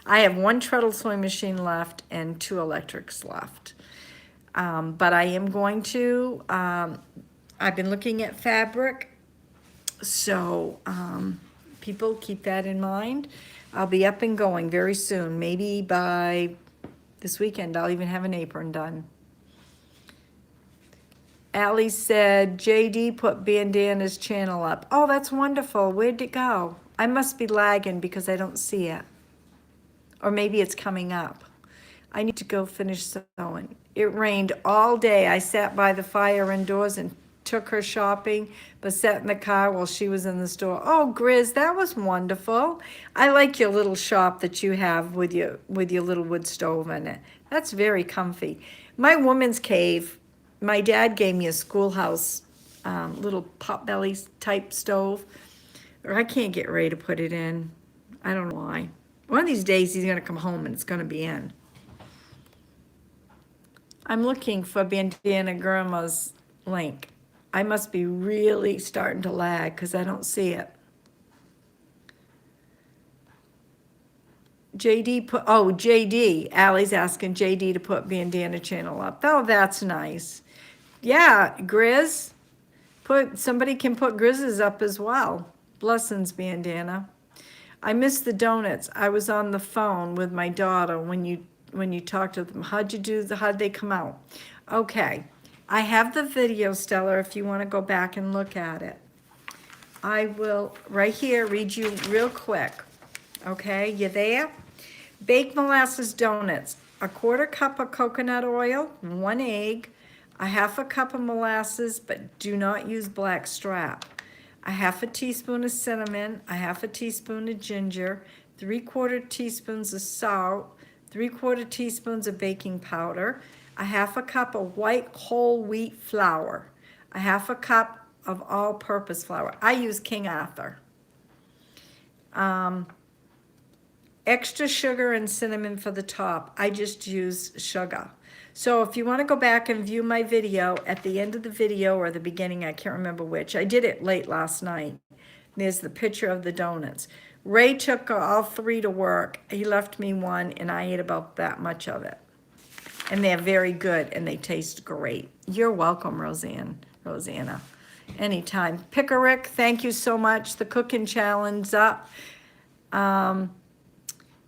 I have 1 treadle sewing machine left and 2 electrics left. But I am going to, I've been looking at fabric, so people keep that in mind. I'll be up and going very soon. Maybe by this weekend, I'll even have an apron done. Allie said, JD put Bandana's channel up. Oh, that's wonderful. Where'd it go? I must be lagging because I don't see it. Or maybe it's coming up. I need to go finish sewing. It rained all day. I sat by the fire indoors and took her shopping, but sat in the car while she was in the store. Oh, Grizz, that was wonderful. I like your little shop that you have with your little wood stove in it. That's very comfy. My woman's cave, my dad gave me a schoolhouse little potbelly type stove. Or I can't get ready to put it in. I don't know why. One of these days he's gonna come home and it's gonna be in. I'm looking for Bandana Grandma's link. I must be really starting to lag because I don't see it. JD, Allie's asking JD to put Bandana channel up. Oh, that's nice. Yeah, Grizz, somebody can put Grizz's up as well. Blessings, Bandana. I missed the donuts. I was on the phone with my daughter when you talked to them. How'd they come out? Okay, I have the video, Stella, if you want to go back and look at it. I will, right here, read you real quick. Okay, you there? Baked molasses donuts, a quarter cup of coconut oil, 1 egg, a half a cup of molasses, but do not use black strap, a half a teaspoon of cinnamon, a half a teaspoon of ginger, 3/4 teaspoons of salt, 3/4 teaspoons of baking powder, a half a cup of white whole wheat flour, a half a cup of all-purpose flour. I use King Arthur. Extra sugar and cinnamon for the top. I just use sugar. So if you want to go back and view my video, at the end of the video or the beginning, I can't remember which, I did it late last night. There's the picture of the donuts. Ray took all 3 to work. He left me 1 and I ate about that much of it. And they're very good and they taste great. You're welcome, Rosanna. Anytime. Pickerick, thank you so much. The cooking challenge up.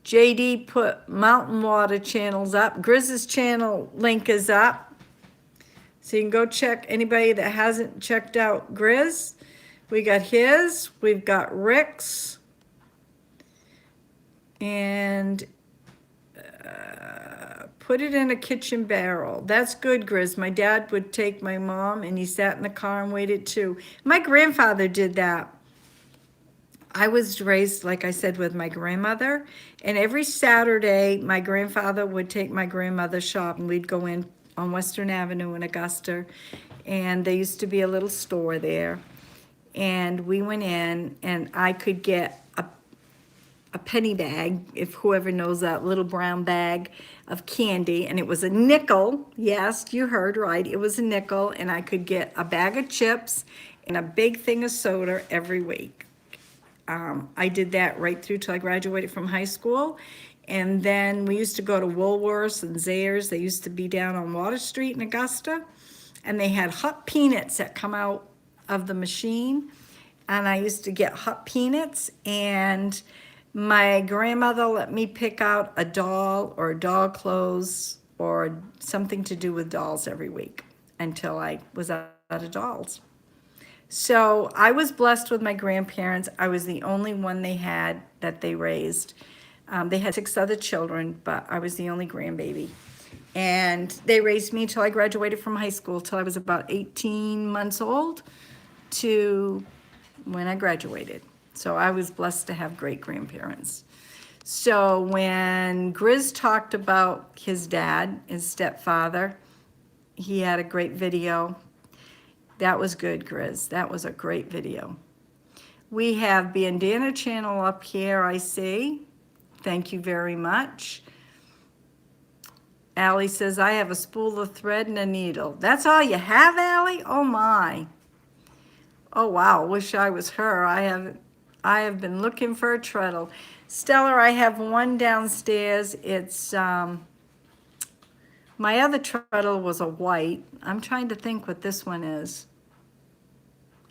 JD put Mountain Water channels up. Grizz's channel link is up. So you can go check anybody that hasn't checked out Grizz. We got his, we've got Rick's, and put it in a kitchen barrel. That's good, Grizz. My dad would take my mom and he sat in the car and waited too. My grandfather did that. I was raised, like I said, with my grandmother, and every Saturday, my grandfather would take my grandmother shop, and we'd go in on Western Avenue in Augusta, and there used to be a little store there, and we went in, and I could get a penny bag, if whoever knows that little brown bag of candy, and it was a nickel. Yes, you heard right, it was a nickel, and I could get a bag of chips and a big thing of soda every week. I did that right through till I graduated from high school. And then we used to go to Woolworths and Zayres. They used to be down on Water Street in Augusta. And they had hot peanuts that come out of the machine. And I used to get hot peanuts. And my grandmother let me pick out a doll or doll clothes or something to do with dolls every week until I was out of dolls. So I was blessed with my grandparents. I was the only one they had that they raised. They had 6 other children, but I was the only grandbaby. And they raised me till I graduated from high school, till I was about 18 months old to when I graduated. So I was blessed to have great grandparents. So when Grizz talked about his dad, his stepfather, he had a great video. That was good, Grizz. That was a great video. We have Bandana channel up here, I see. Thank you very much. Allie says, I have a spool of thread and a needle. That's all you have, Allie? Oh my. Oh wow, wish I was her. I have been looking for a treadle. Stella, I have one downstairs. It's my other treadle was a white. I'm trying to think what this one is.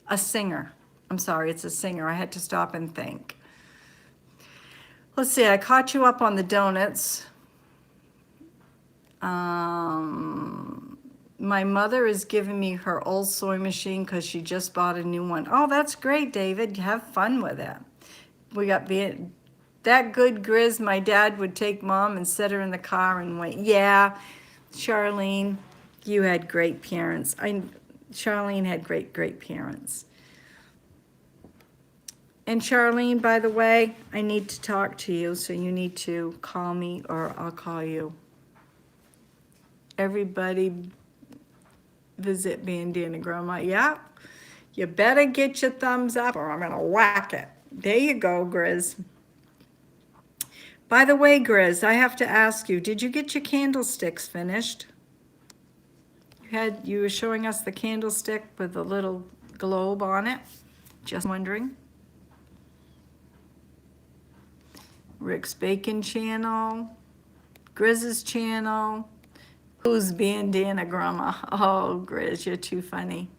A Singer. I'm sorry, it's a Singer. I had to stop and think. Let's see, I caught you up on the donuts. My mother is giving me her old sewing machine because she just bought a new one. Oh, that's great, David. Have fun with it. We got that good, Grizz. My dad would take mom and set her in the car and wait. Yeah, Charlene, you had great parents. Charlene had great parents. And Charlene, by the way, I need to talk to you, so you need to call me or I'll call you. Everybody visit Bandana Grandma. Yeah, you better get your thumbs up or I'm going to whack it. There you go, Grizz. By the way, Grizz, I have to ask you, did you get your candlesticks finished? You were showing us the candlestick with the little globe on it. Just wondering. Rick's Bacon channel, Grizz's channel. Who's Bandana Grandma? Oh, Grizz, you're too funny.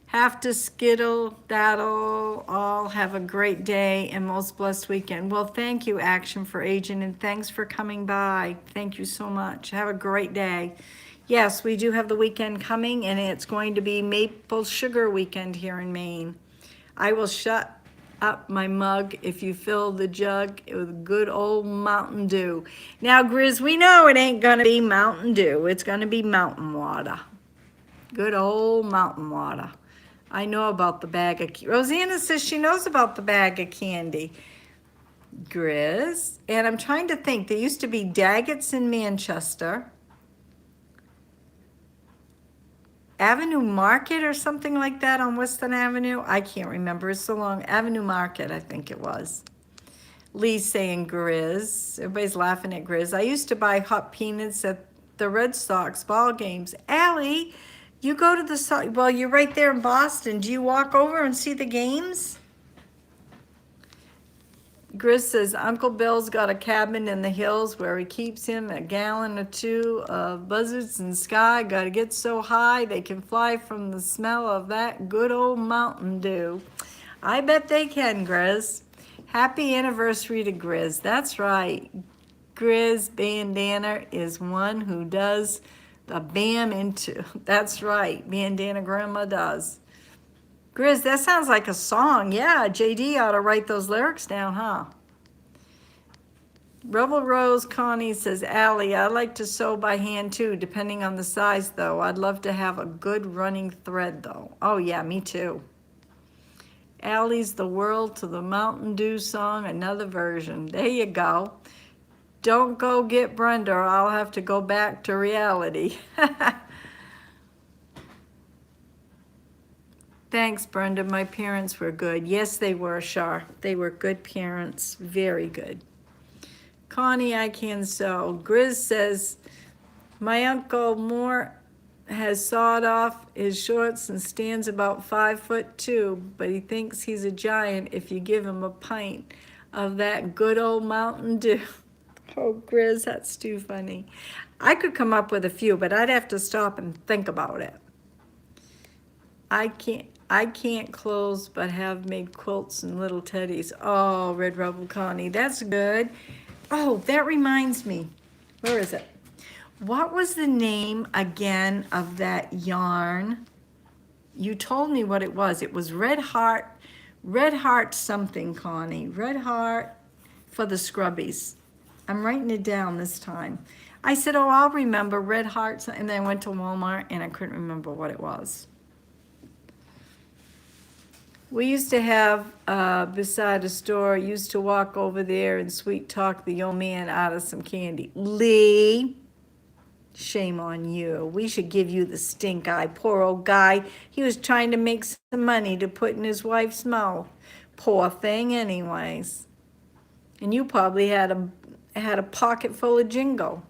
Have to skittle, that'll all. Have a great day and most blessed weekend. Well, thank you, Action for Aging, and thanks for coming by. Thank you so much. Have a great day. Yes, we do have the weekend coming, and it's going to be Maple Sugar Weekend here in Maine. I will shut up my mug if you fill the jug with good old Mountain Dew. Now, Grizz, we know it ain't gonna be Mountain Dew. It's gonna be mountain water. Good old mountain water. I know about the bag of, Rosanna says she knows about the bag of candy. Grizz, and I'm trying to think, there used to be Daggett's in Manchester. Avenue Market or something like that on Western Avenue. I can't remember. It's so long. Avenue Market, I think it was. Lee's saying Grizz. Everybody's laughing at Grizz. I used to buy hot peanuts at the Red Sox ball games. Allie, you go to the, well, you're right there in Boston. Do you walk over and see the games? Grizz says, Uncle Bill's got a cabin in the hills where he keeps him a gallon or two of buzzards in the sky. Got to get so high they can fly from the smell of that good old Mountain Dew. I bet they can, Grizz. Happy anniversary to Grizz. That's right. Grizz Bandana is one who does the bam into. That's right. Bandana Grandma does. Grizz, that sounds like a song. Yeah, JD ought to write those lyrics down, huh? Rebel Rose Connie says, Allie, I like to sew by hand too, depending on the size though. I'd love to have a good running thread though. Oh yeah, me too. Allie's The World to the Mountain Dew song, another version. There you go. Don't go get Brenda or I'll have to go back to reality. Thanks, Brenda. My parents were good. Yes, they were, Shar. They were good parents. Very good. Connie, I can sew. Grizz says, my Uncle Moore has sawed off his shorts and stands about 5'2", but he thinks he's a giant if you give him a pint of that good old Mountain Dew. Oh, Grizz, that's too funny. I could come up with a few, but I'd have to stop and think about it. I can't clothes, but have made quilts and little teddies. Oh, Red Rebel Connie, that's good. Oh, that reminds me. Where is it? What was the name again of that yarn? You told me what it was. It was Red Heart something, Connie. Red Heart for the scrubbies. I'm writing it down this time. I said, oh, I'll remember Red Heart, and then I went to Walmart and I couldn't remember what it was. We used to have, beside a store, used to walk over there and sweet talk the old man out of some candy. Lee, shame on you. We should give you the stink eye. Poor old guy. He was trying to make some money to put in his wife's mouth. Poor thing anyways. And you probably had a pocket full of jingle.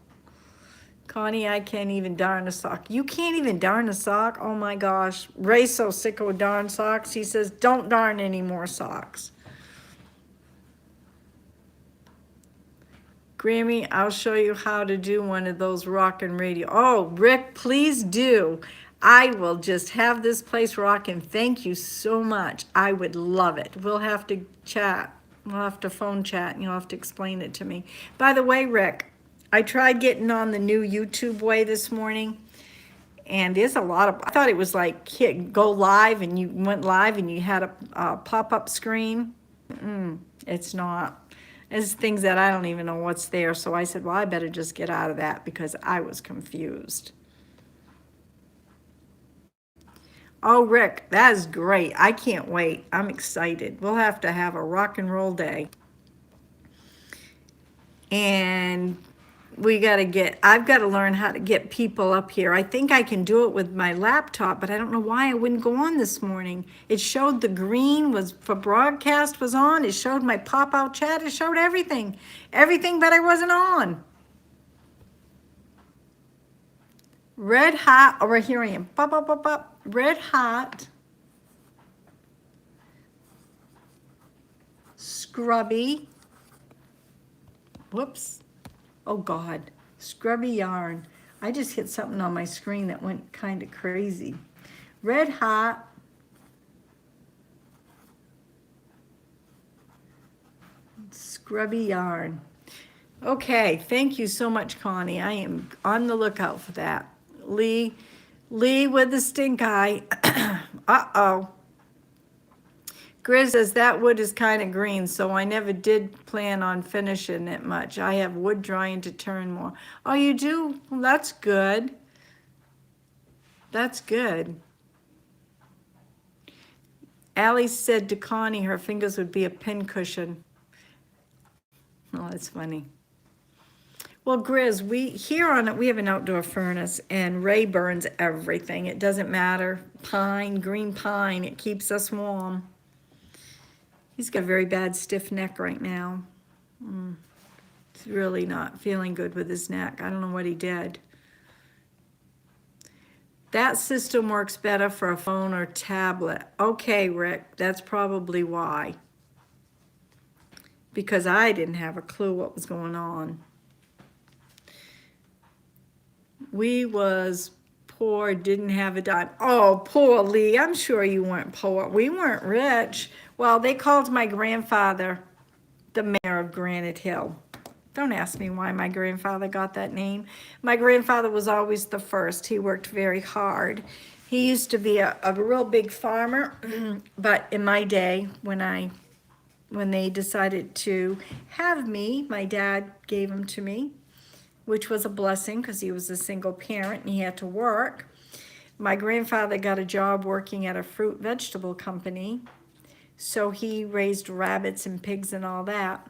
Connie, I can't even darn a sock. You can't even darn a sock? Oh my gosh. Ray's so sick of darn socks. He says, don't darn any more socks. Grammy, I'll show you how to do one of those rockin' radio. Oh, Rick, please do. I will just have this place rocking. Thank you so much. I would love it. We'll have to chat. We'll have to phone chat and you'll have to explain it to me. By the way, Rick, I tried getting on the new YouTube way this morning, and there's a lot of, I thought it was like go live and you went live and you had a pop-up screen. It's not. It's things that I don't even know what's there. So I said, well, I better just get out of that because I was confused. Oh, Rick, that is great. I can't wait. I'm excited. We'll have to have a rock and roll day. And I've got to learn how to get people up here. I think I can do it with my laptop, but I don't know why I wouldn't go on this morning. It showed the green was for broadcast was on. It showed my pop-out chat. It showed everything. Everything, but I wasn't on. Red hot, oh, right here I am. Pop, pop, pop, pop. Red hot. Scrubby. Whoops. Oh God, scrubby yarn. I just hit something on my screen that went kind of crazy. Red hot. Scrubby yarn. Okay, thank you so much, Connie. I am on the lookout for that. Lee with the stink eye. Uh-oh. Grizz says that wood is kind of green, so I never did plan on finishing it much. I have wood drying to turn more. Oh, you do? Well, that's good. That's good. Allie said to Connie her fingers would be a pin cushion. Oh, that's funny. Well, Grizz, we here on it, we have an outdoor furnace, and Ray burns everything. It doesn't matter. Pine, green pine, it keeps us warm. He's got a very bad stiff neck right now. He's really not feeling good with his neck. I don't know what he did. That system works better for a phone or tablet. Okay, Rick, that's probably why. Because I didn't have a clue what was going on. We was poor, didn't have a dime. Oh, poor Lee. I'm sure you weren't poor. We weren't rich. Well, they called my grandfather the mayor of Granite Hill. Don't ask me why my grandfather got that name. My grandfather was always the first. He worked very hard. He used to be a real big farmer, but in my day, when they decided to have me, my dad gave him to me, which was a blessing because he was a single parent and he had to work. My grandfather got a job working at a fruit vegetable company, so he raised rabbits and pigs and all that.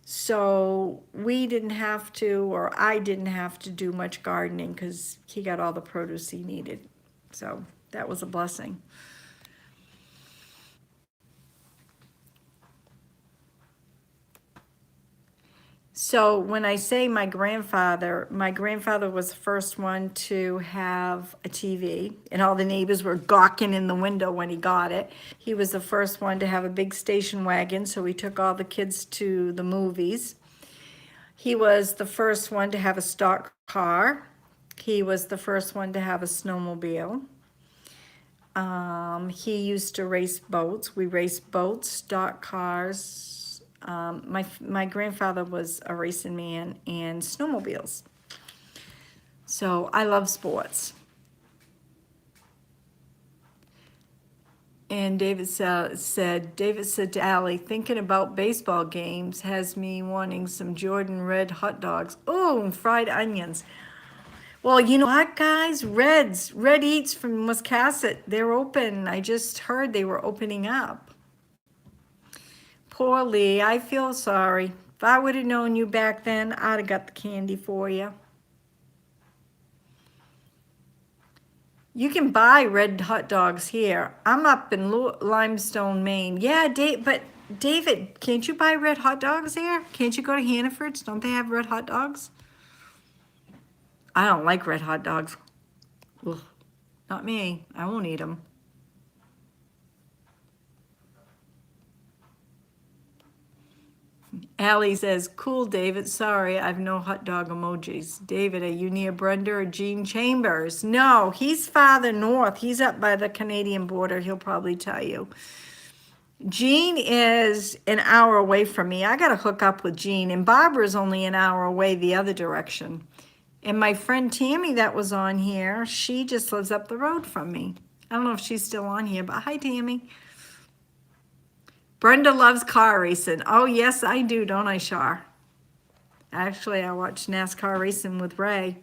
So we didn't have to, or I didn't have to do much gardening because he got all the produce he needed. So that was a blessing. So when I say my grandfather was the first one to have a TV, and all the neighbors were gawking in the window when he got it. He was the first one to have a big station wagon, so we took all the kids to the movies. He was the first one to have a stock car. He was the first one to have a snowmobile. He used to race boats. We raced boats, stock cars. My grandfather was a racing man and snowmobiles. So I love sports. And David said to Allie, thinking about baseball games has me wanting some Jordan Red hot dogs. Oh, and fried onions. Well, you know what, guys? Red Eats from Wiscasset, they're open. I just heard they were opening up. Poor Lee, I feel sorry. If I would have known you back then, I'd have got the candy for you. You can buy red hot dogs here. I'm up in Limestone, Maine. Yeah, but David, can't you buy red hot dogs there? Can't you go to Hannaford's? Don't they have red hot dogs? I don't like red hot dogs. Ugh, not me. I won't eat them. Allie says, cool, David. Sorry, I've no hot dog emojis. David, are you near Brenda or Gene Chambers? No, he's farther north. He's up by the Canadian border. He'll probably tell you. Gene is an hour away from me. I got to hook up with Gene, and Barbara's only an hour away the other direction. And my friend Tammy that was on here, she just lives up the road from me. I don't know if she's still on here, but hi, Tammy. Brenda loves car racing. Oh, yes, I do, don't I, Shar? Actually, I watched NASCAR racing with Ray.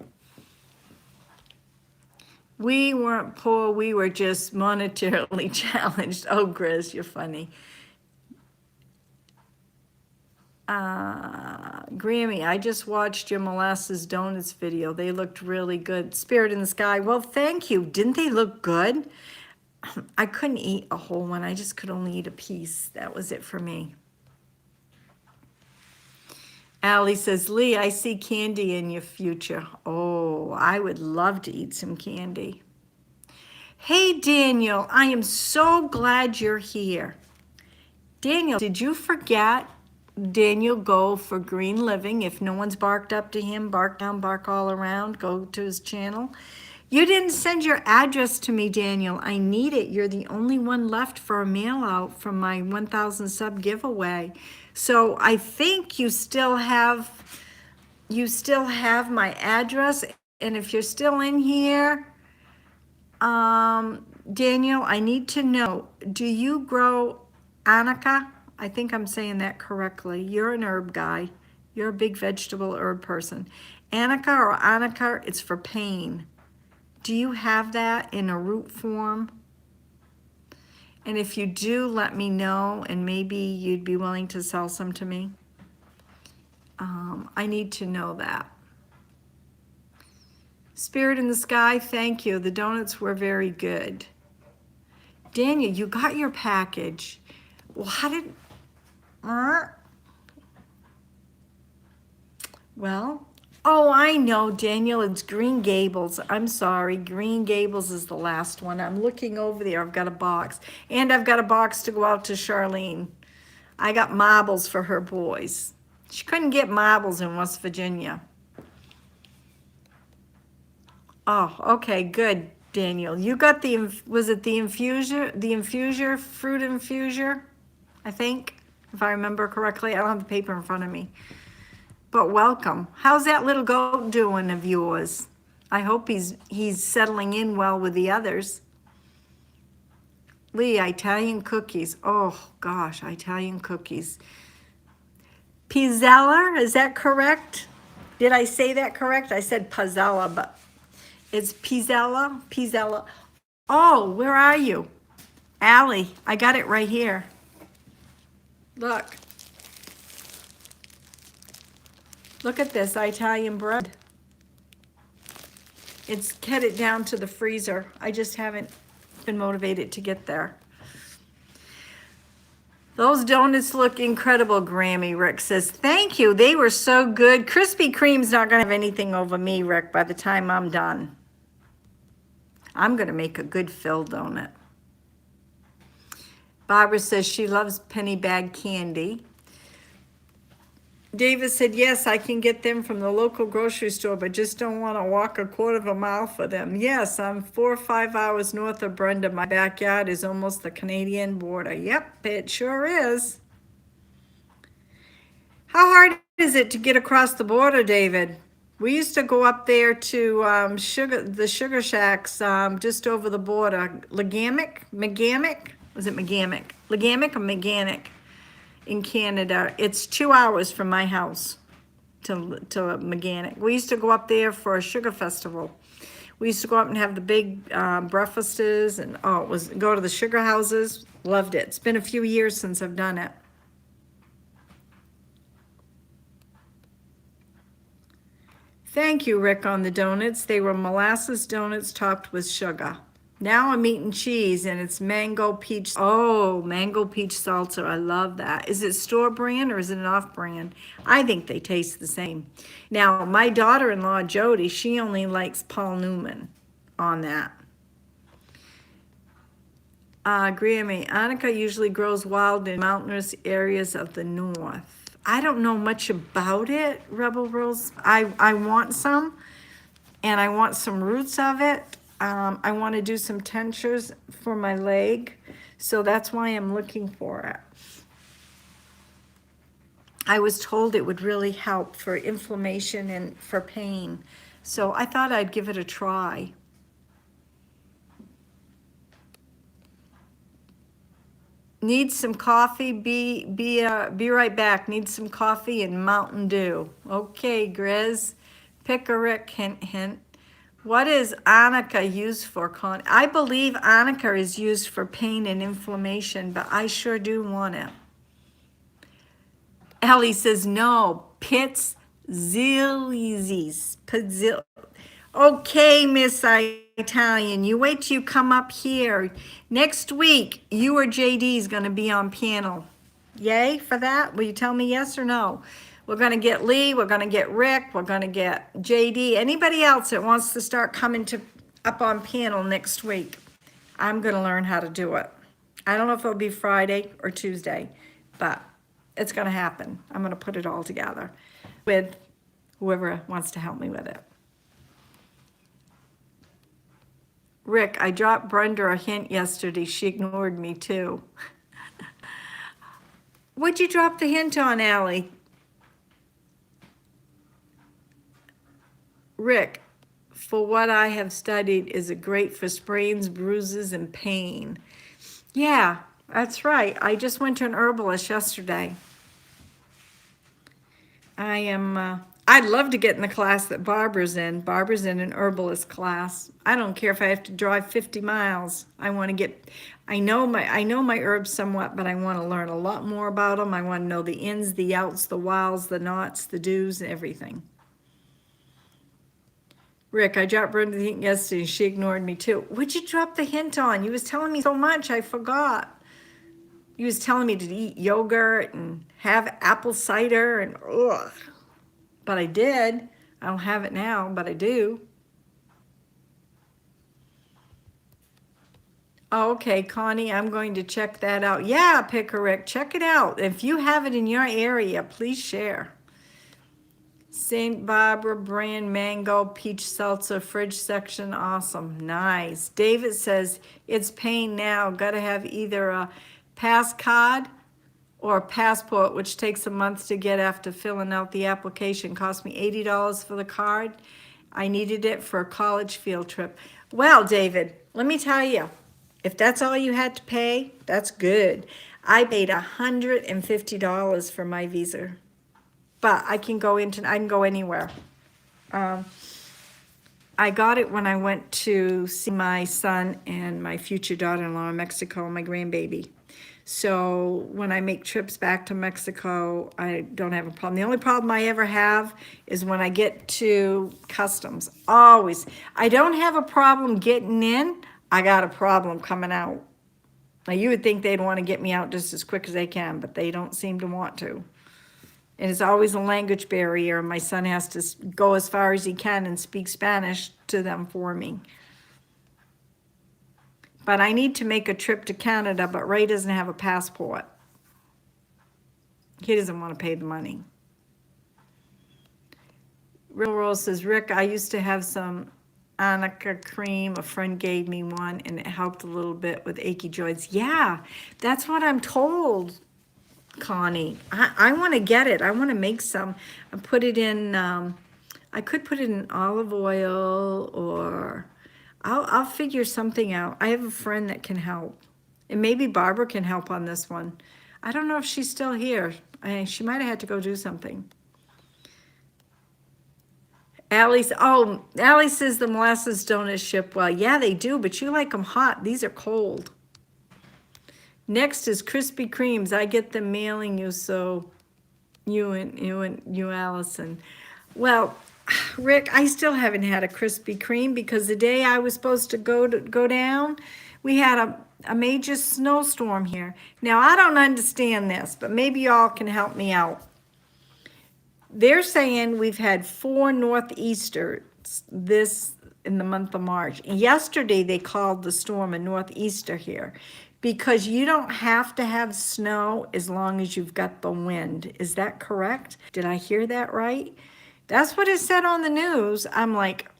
We weren't poor, we were just monetarily challenged. Oh, Grizz, you're funny. Grammy, I just watched your molasses donuts video. They looked really good. Spirit in the Sky, well, thank you. Didn't they look good? I couldn't eat a whole one. I just could only eat a piece. That was it for me. Allie says, Lee, I see candy in your future. Oh, I would love to eat some candy. Hey, Daniel, I am so glad you're here. Daniel, did you forget Daniel Go for Green Living? If no one's barked up to him, bark down, bark all around, go to his channel. You didn't send your address to me, Daniel. I need it. You're the only one left for a mail out from my 1,000 sub giveaway. So I think you still have my address. And if you're still in here, Daniel, I need to know, do you grow Annika, I think I'm saying that correctly. You're an herb guy. You're a big vegetable herb person. Annika or Annika, it's for pain. Do you have that in a root form? And if you do, let me know, and maybe you'd be willing to sell some to me. I need to know that. Spirit in the Sky, thank you. The donuts were very good. Daniel, you got your package. Well, how did... Well, oh, I know, Daniel, it's Green Gables. I'm sorry, Green Gables is the last one. I'm looking over there. I've got a box. And I've got a box to go out to Charlene. I got marbles for her boys. She couldn't get marbles in West Virginia. Oh, okay, good, Daniel. You got the, was it the infuser, fruit infuser, I think, if I remember correctly. I don't have the paper in front of me. But welcome. How's that little goat doing of yours? I hope he's settling in well with the others. Lee, Italian cookies. Oh, gosh, Italian cookies. Pizzella, is that correct? Did I say that correct? I said Pizzella, but it's Pizzella, Pizzella. Oh, where are you? Allie, I got it right here. Look. Look at this Italian bread. It's headed down to the freezer. I just haven't been motivated to get there. Those donuts look incredible, Grammy, Rick says. Thank you, they were so good. Krispy Kreme's not gonna have anything over me, Rick, by the time I'm done. I'm gonna make a good filled donut. Barbara says she loves penny bag candy. David said, yes, I can get them from the local grocery store, but just don't want to walk a quarter of a mile for them. Yes, I'm 4 or 5 hours north of Brenda. My backyard is almost the Canadian border. Yep, it sure is. How hard is it to get across the border, David? We used to go up there to the Sugar Shacks just over the border. Megamick? Was it Megamick? Legamick or Meganic? In Canada. It's 2 hours from my house to Meganic. We used to go up there for a sugar festival. We used to go up and have the big breakfasts and go to the sugar houses. Loved it. It's been a few years since I've done it. Thank you, Rick, on the donuts. They were molasses donuts topped with sugar. Now I'm eating cheese and it's mango peach. Oh, mango peach salsa. I love that. Is it store brand or is it an off brand? I think they taste the same. Now, my daughter-in-law, Jody, she only likes Paul Newman on that. Grammy, Annika usually grows wild in mountainous areas of the north. I don't know much about it, Rebel Rose. I want some, and I want some roots of it. I want to do some tensures for my leg, so that's why I'm looking for it. I was told it would really help for inflammation and for pain, so I thought I'd give it a try. Need some coffee, be right back. Need some coffee and Mountain Dew. Okay, Grizz. Pick a Rick, hint, hint. What is Annika used for? I believe Annika is used for pain and inflammation, but I sure do want it. Ellie says no. Pitts Zillies. Okay, Miss Italian, you wait till you come up here. Next week, you or JD is going to be on panel. Yay for that? Will you tell me yes or no? We're going to get Lee, we're going to get Rick, we're going to get JD. Anybody else that wants to start coming up on panel next week, I'm going to learn how to do it. I don't know if it'll be Friday or Tuesday, but it's going to happen. I'm going to put it all together with whoever wants to help me with it. Rick, I dropped Brenda a hint yesterday. She ignored me too. What'd you drop the hint on, Allie? Rick, for what I have studied, is it great for sprains, bruises, and pain? Yeah, That's right. I just went to an herbalist yesterday. I'd love to get in the class that Barbara's in. Barbara's in an herbalist class. I don't care if I have to drive 50 miles. I know my herbs somewhat, but I want to learn a lot more about them. I want to know the ins, the outs, the wows, the knots, the do's, and everything. Rick, I dropped Brenda the hint yesterday. She ignored me too. What'd you drop the hint on? You was telling me so much, I forgot. You was telling me to eat yogurt and have apple cider and ugh. But I did. I don't have it now, but I do. Oh, okay, Connie, I'm going to check that out. Yeah, Pickerick, check it out. If you have it in your area, please share. St. Barbara brand mango peach seltzer fridge section, awesome, nice. David says it's paying now. Got to have either a pass card or a passport, which takes a month to get after filling out the application. Cost me $80 for the card. I needed it for a college field trip. Well, David, let me tell you, if that's all you had to pay, that's good. I paid $150 for my visa, but I can go anywhere. I got it when I went to see my son and my future daughter-in-law in Mexico, my grandbaby. So when I make trips back to Mexico, I don't have a problem. The only problem I ever have is when I get to customs. Always. I don't have a problem getting in. I got a problem coming out. Now, you would think they'd want to get me out just as quick as they can, but they don't seem to want to. And it's always a language barrier. My son has to go as far as he can and speak Spanish to them for me. But I need to make a trip to Canada, but Ray doesn't have a passport. He doesn't want to pay the money. Real Rose says, Rick, I used to have some Annika cream. A friend gave me one, and it helped a little bit with achy joints. Yeah, that's what I'm told, Connie. I want to get it. I want to make some. I put it in, I could put it in olive oil, or I'll figure something out. I have a friend that can help. And maybe Barbara can help on this one. I don't know if she's still here. She might have had to go do something. Allie says the molasses donuts ship well. Yeah, they do, but you like them hot. These are cold. Next is Krispy Kremes. I get them mailing you, so you, Allison. Well, Rick, I still haven't had a Krispy Kreme because the day I was supposed to go down, we had a major snowstorm here. Now, I don't understand this, but maybe y'all can help me out. They're saying we've had 4 northeasters this in the month of March. Yesterday, they called the storm a northeaster here because you don't have to have snow as long as you've got the wind. Is that correct? Did I hear that right? That's what it said on the news. I'm like,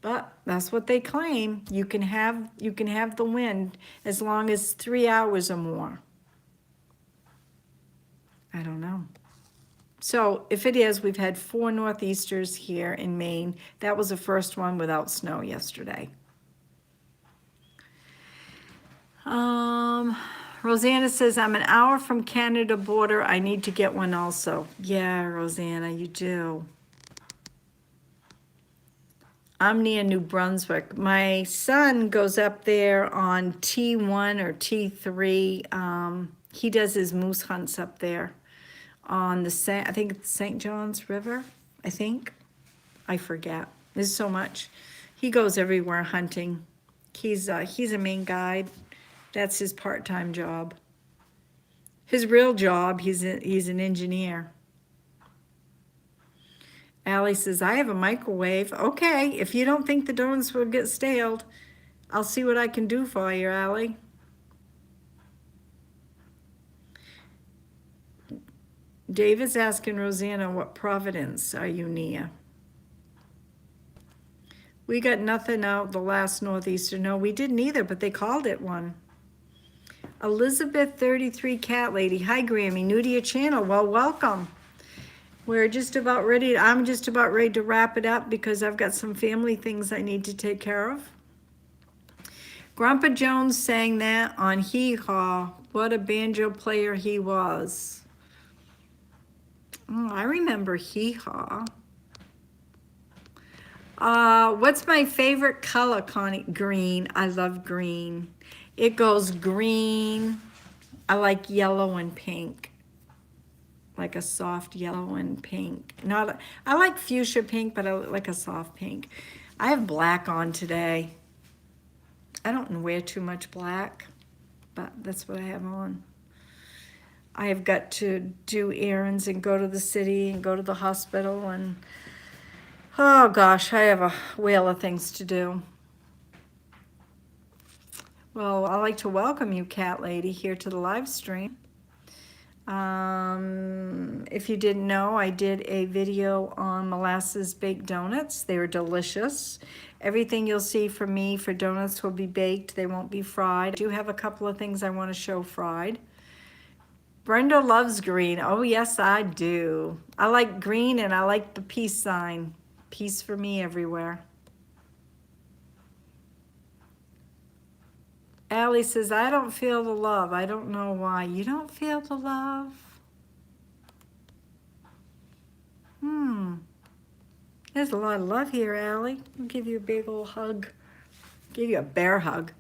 but that's what they claim. You can have the wind as long as 3 hours or more. I don't know. So if it is, we've had 4 northeasters here in Maine. That was the first one without snow yesterday. Rosanna says, I'm an hour from Canada border. I need to get one also. Yeah, Rosanna, you do. I'm near New Brunswick. My son goes up there on T1 or T3. He does his moose hunts up there on the I think it's St. John's River, I think. I forget. There's so much. He goes everywhere hunting. He's a Maine guide. That's his part-time job. His real job, he's an engineer. Allie says, I have a microwave. Okay, if you don't think the donuts will get stale, I'll see what I can do for you, Allie. David's asking Rosanna, what Providence are you near? We got nothing out the last northeaster. No, we didn't either, but they called it one. Elizabeth 33 Cat Lady. Hi, Grammy. New to your channel. Well, welcome. I'm just about ready to wrap it up because I've got some family things I need to take care of. Grandpa Jones sang that on Hee Haw. What a banjo player he was. Oh, I remember Hee Haw. What's my favorite color, Connie? Green. I love green. It goes green. I like yellow and pink. Like a soft yellow and pink. I like fuchsia pink, but I like a soft pink. I have black on today. I don't wear too much black, but that's what I have on. I have got to do errands and go to the city and go to the hospital and oh gosh, I have a whale of things to do. Well, I'd like to welcome you, Cat Lady, here to the live stream. If you didn't know, I did a video on molasses baked donuts. They were delicious. Everything you'll see from me for donuts will be baked. They won't be fried. I do have a couple of things I want to show fried. Brenda loves green. Oh, yes, I do. I like green and I like the peace sign. Peace for me everywhere. Allie says, I don't feel the love. I don't know why. You don't feel the love? There's a lot of love here, Allie. I'll give you a big old hug. Give you a bear hug.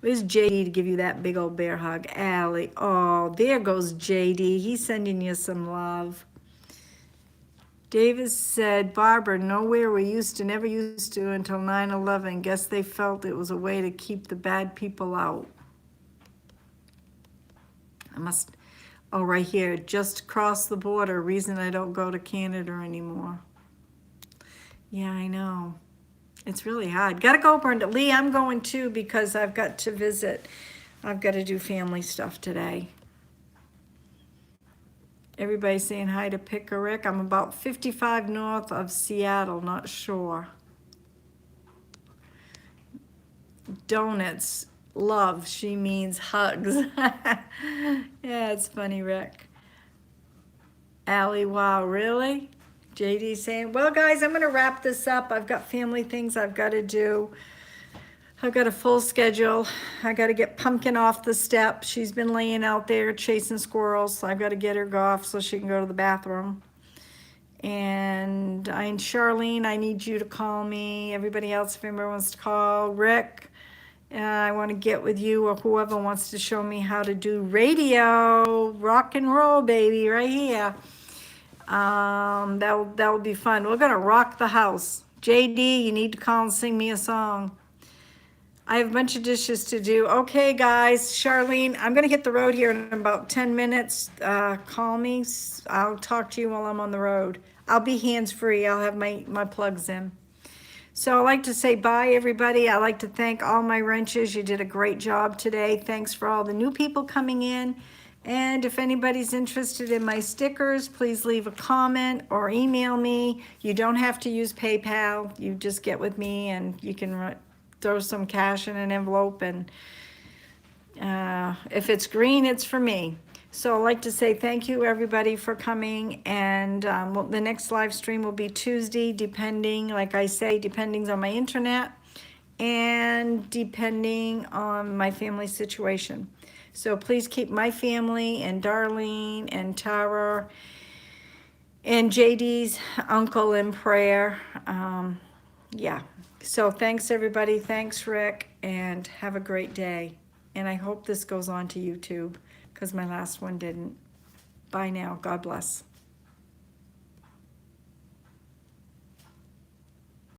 Where's JD to give you that big old bear hug? Allie. Oh, there goes JD. He's sending you some love. Davis said, Barbara, nowhere we never used to until 9/11. Guess they felt it was a way to keep the bad people out. Oh, right here, just cross the border. Reason I don't go to Canada anymore. Yeah, I know. It's really hard. Gotta go, Brenda. Lee, I'm going too because I've got to visit. I've got to do family stuff today. Everybody's saying hi to Pickerick. I'm about 55 north of Seattle, not sure. Donuts, love, she means hugs. Yeah, it's funny, Rick. Allie, wow, really? JD saying, well, guys, I'm going to wrap this up. I've got family things I've got to do. I've got a full schedule. I got to get Pumpkin off the step. She's been laying out there chasing squirrels. So I've got to get her off so she can go to the bathroom. And Charlene, I need you to call me. Everybody else, if anybody wants to call. Rick, I want to get with you or whoever wants to show me how to do radio. Rock and roll, baby, right here. That'll be fun. We're gonna rock the house. JD, you need to call and sing me a song. I have a bunch of dishes to do. Okay, guys, Charlene, I'm gonna hit the road here in about 10 minutes. Call me. I'll talk to you while I'm on the road. I'll be hands-free. I'll have my plugs in. So I'd like to say bye, everybody. I'd like to thank all my wrenches. You did a great job today. Thanks for all the new people coming in. And if anybody's interested in my stickers, please leave a comment or email me. You don't have to use PayPal. You just get with me and you can throw some cash in an envelope. And if it's green, it's for me. So I'd like to say thank you, everybody, for coming. And the next live stream will be Tuesday, depending, like I say, depending on my internet and depending on my family situation. So please keep my family and Darlene and Tara and JD's uncle in prayer. Yeah. So thanks, everybody. Thanks, Rick. And have a great day. And I hope this goes on to YouTube because my last one didn't. Bye now. God bless.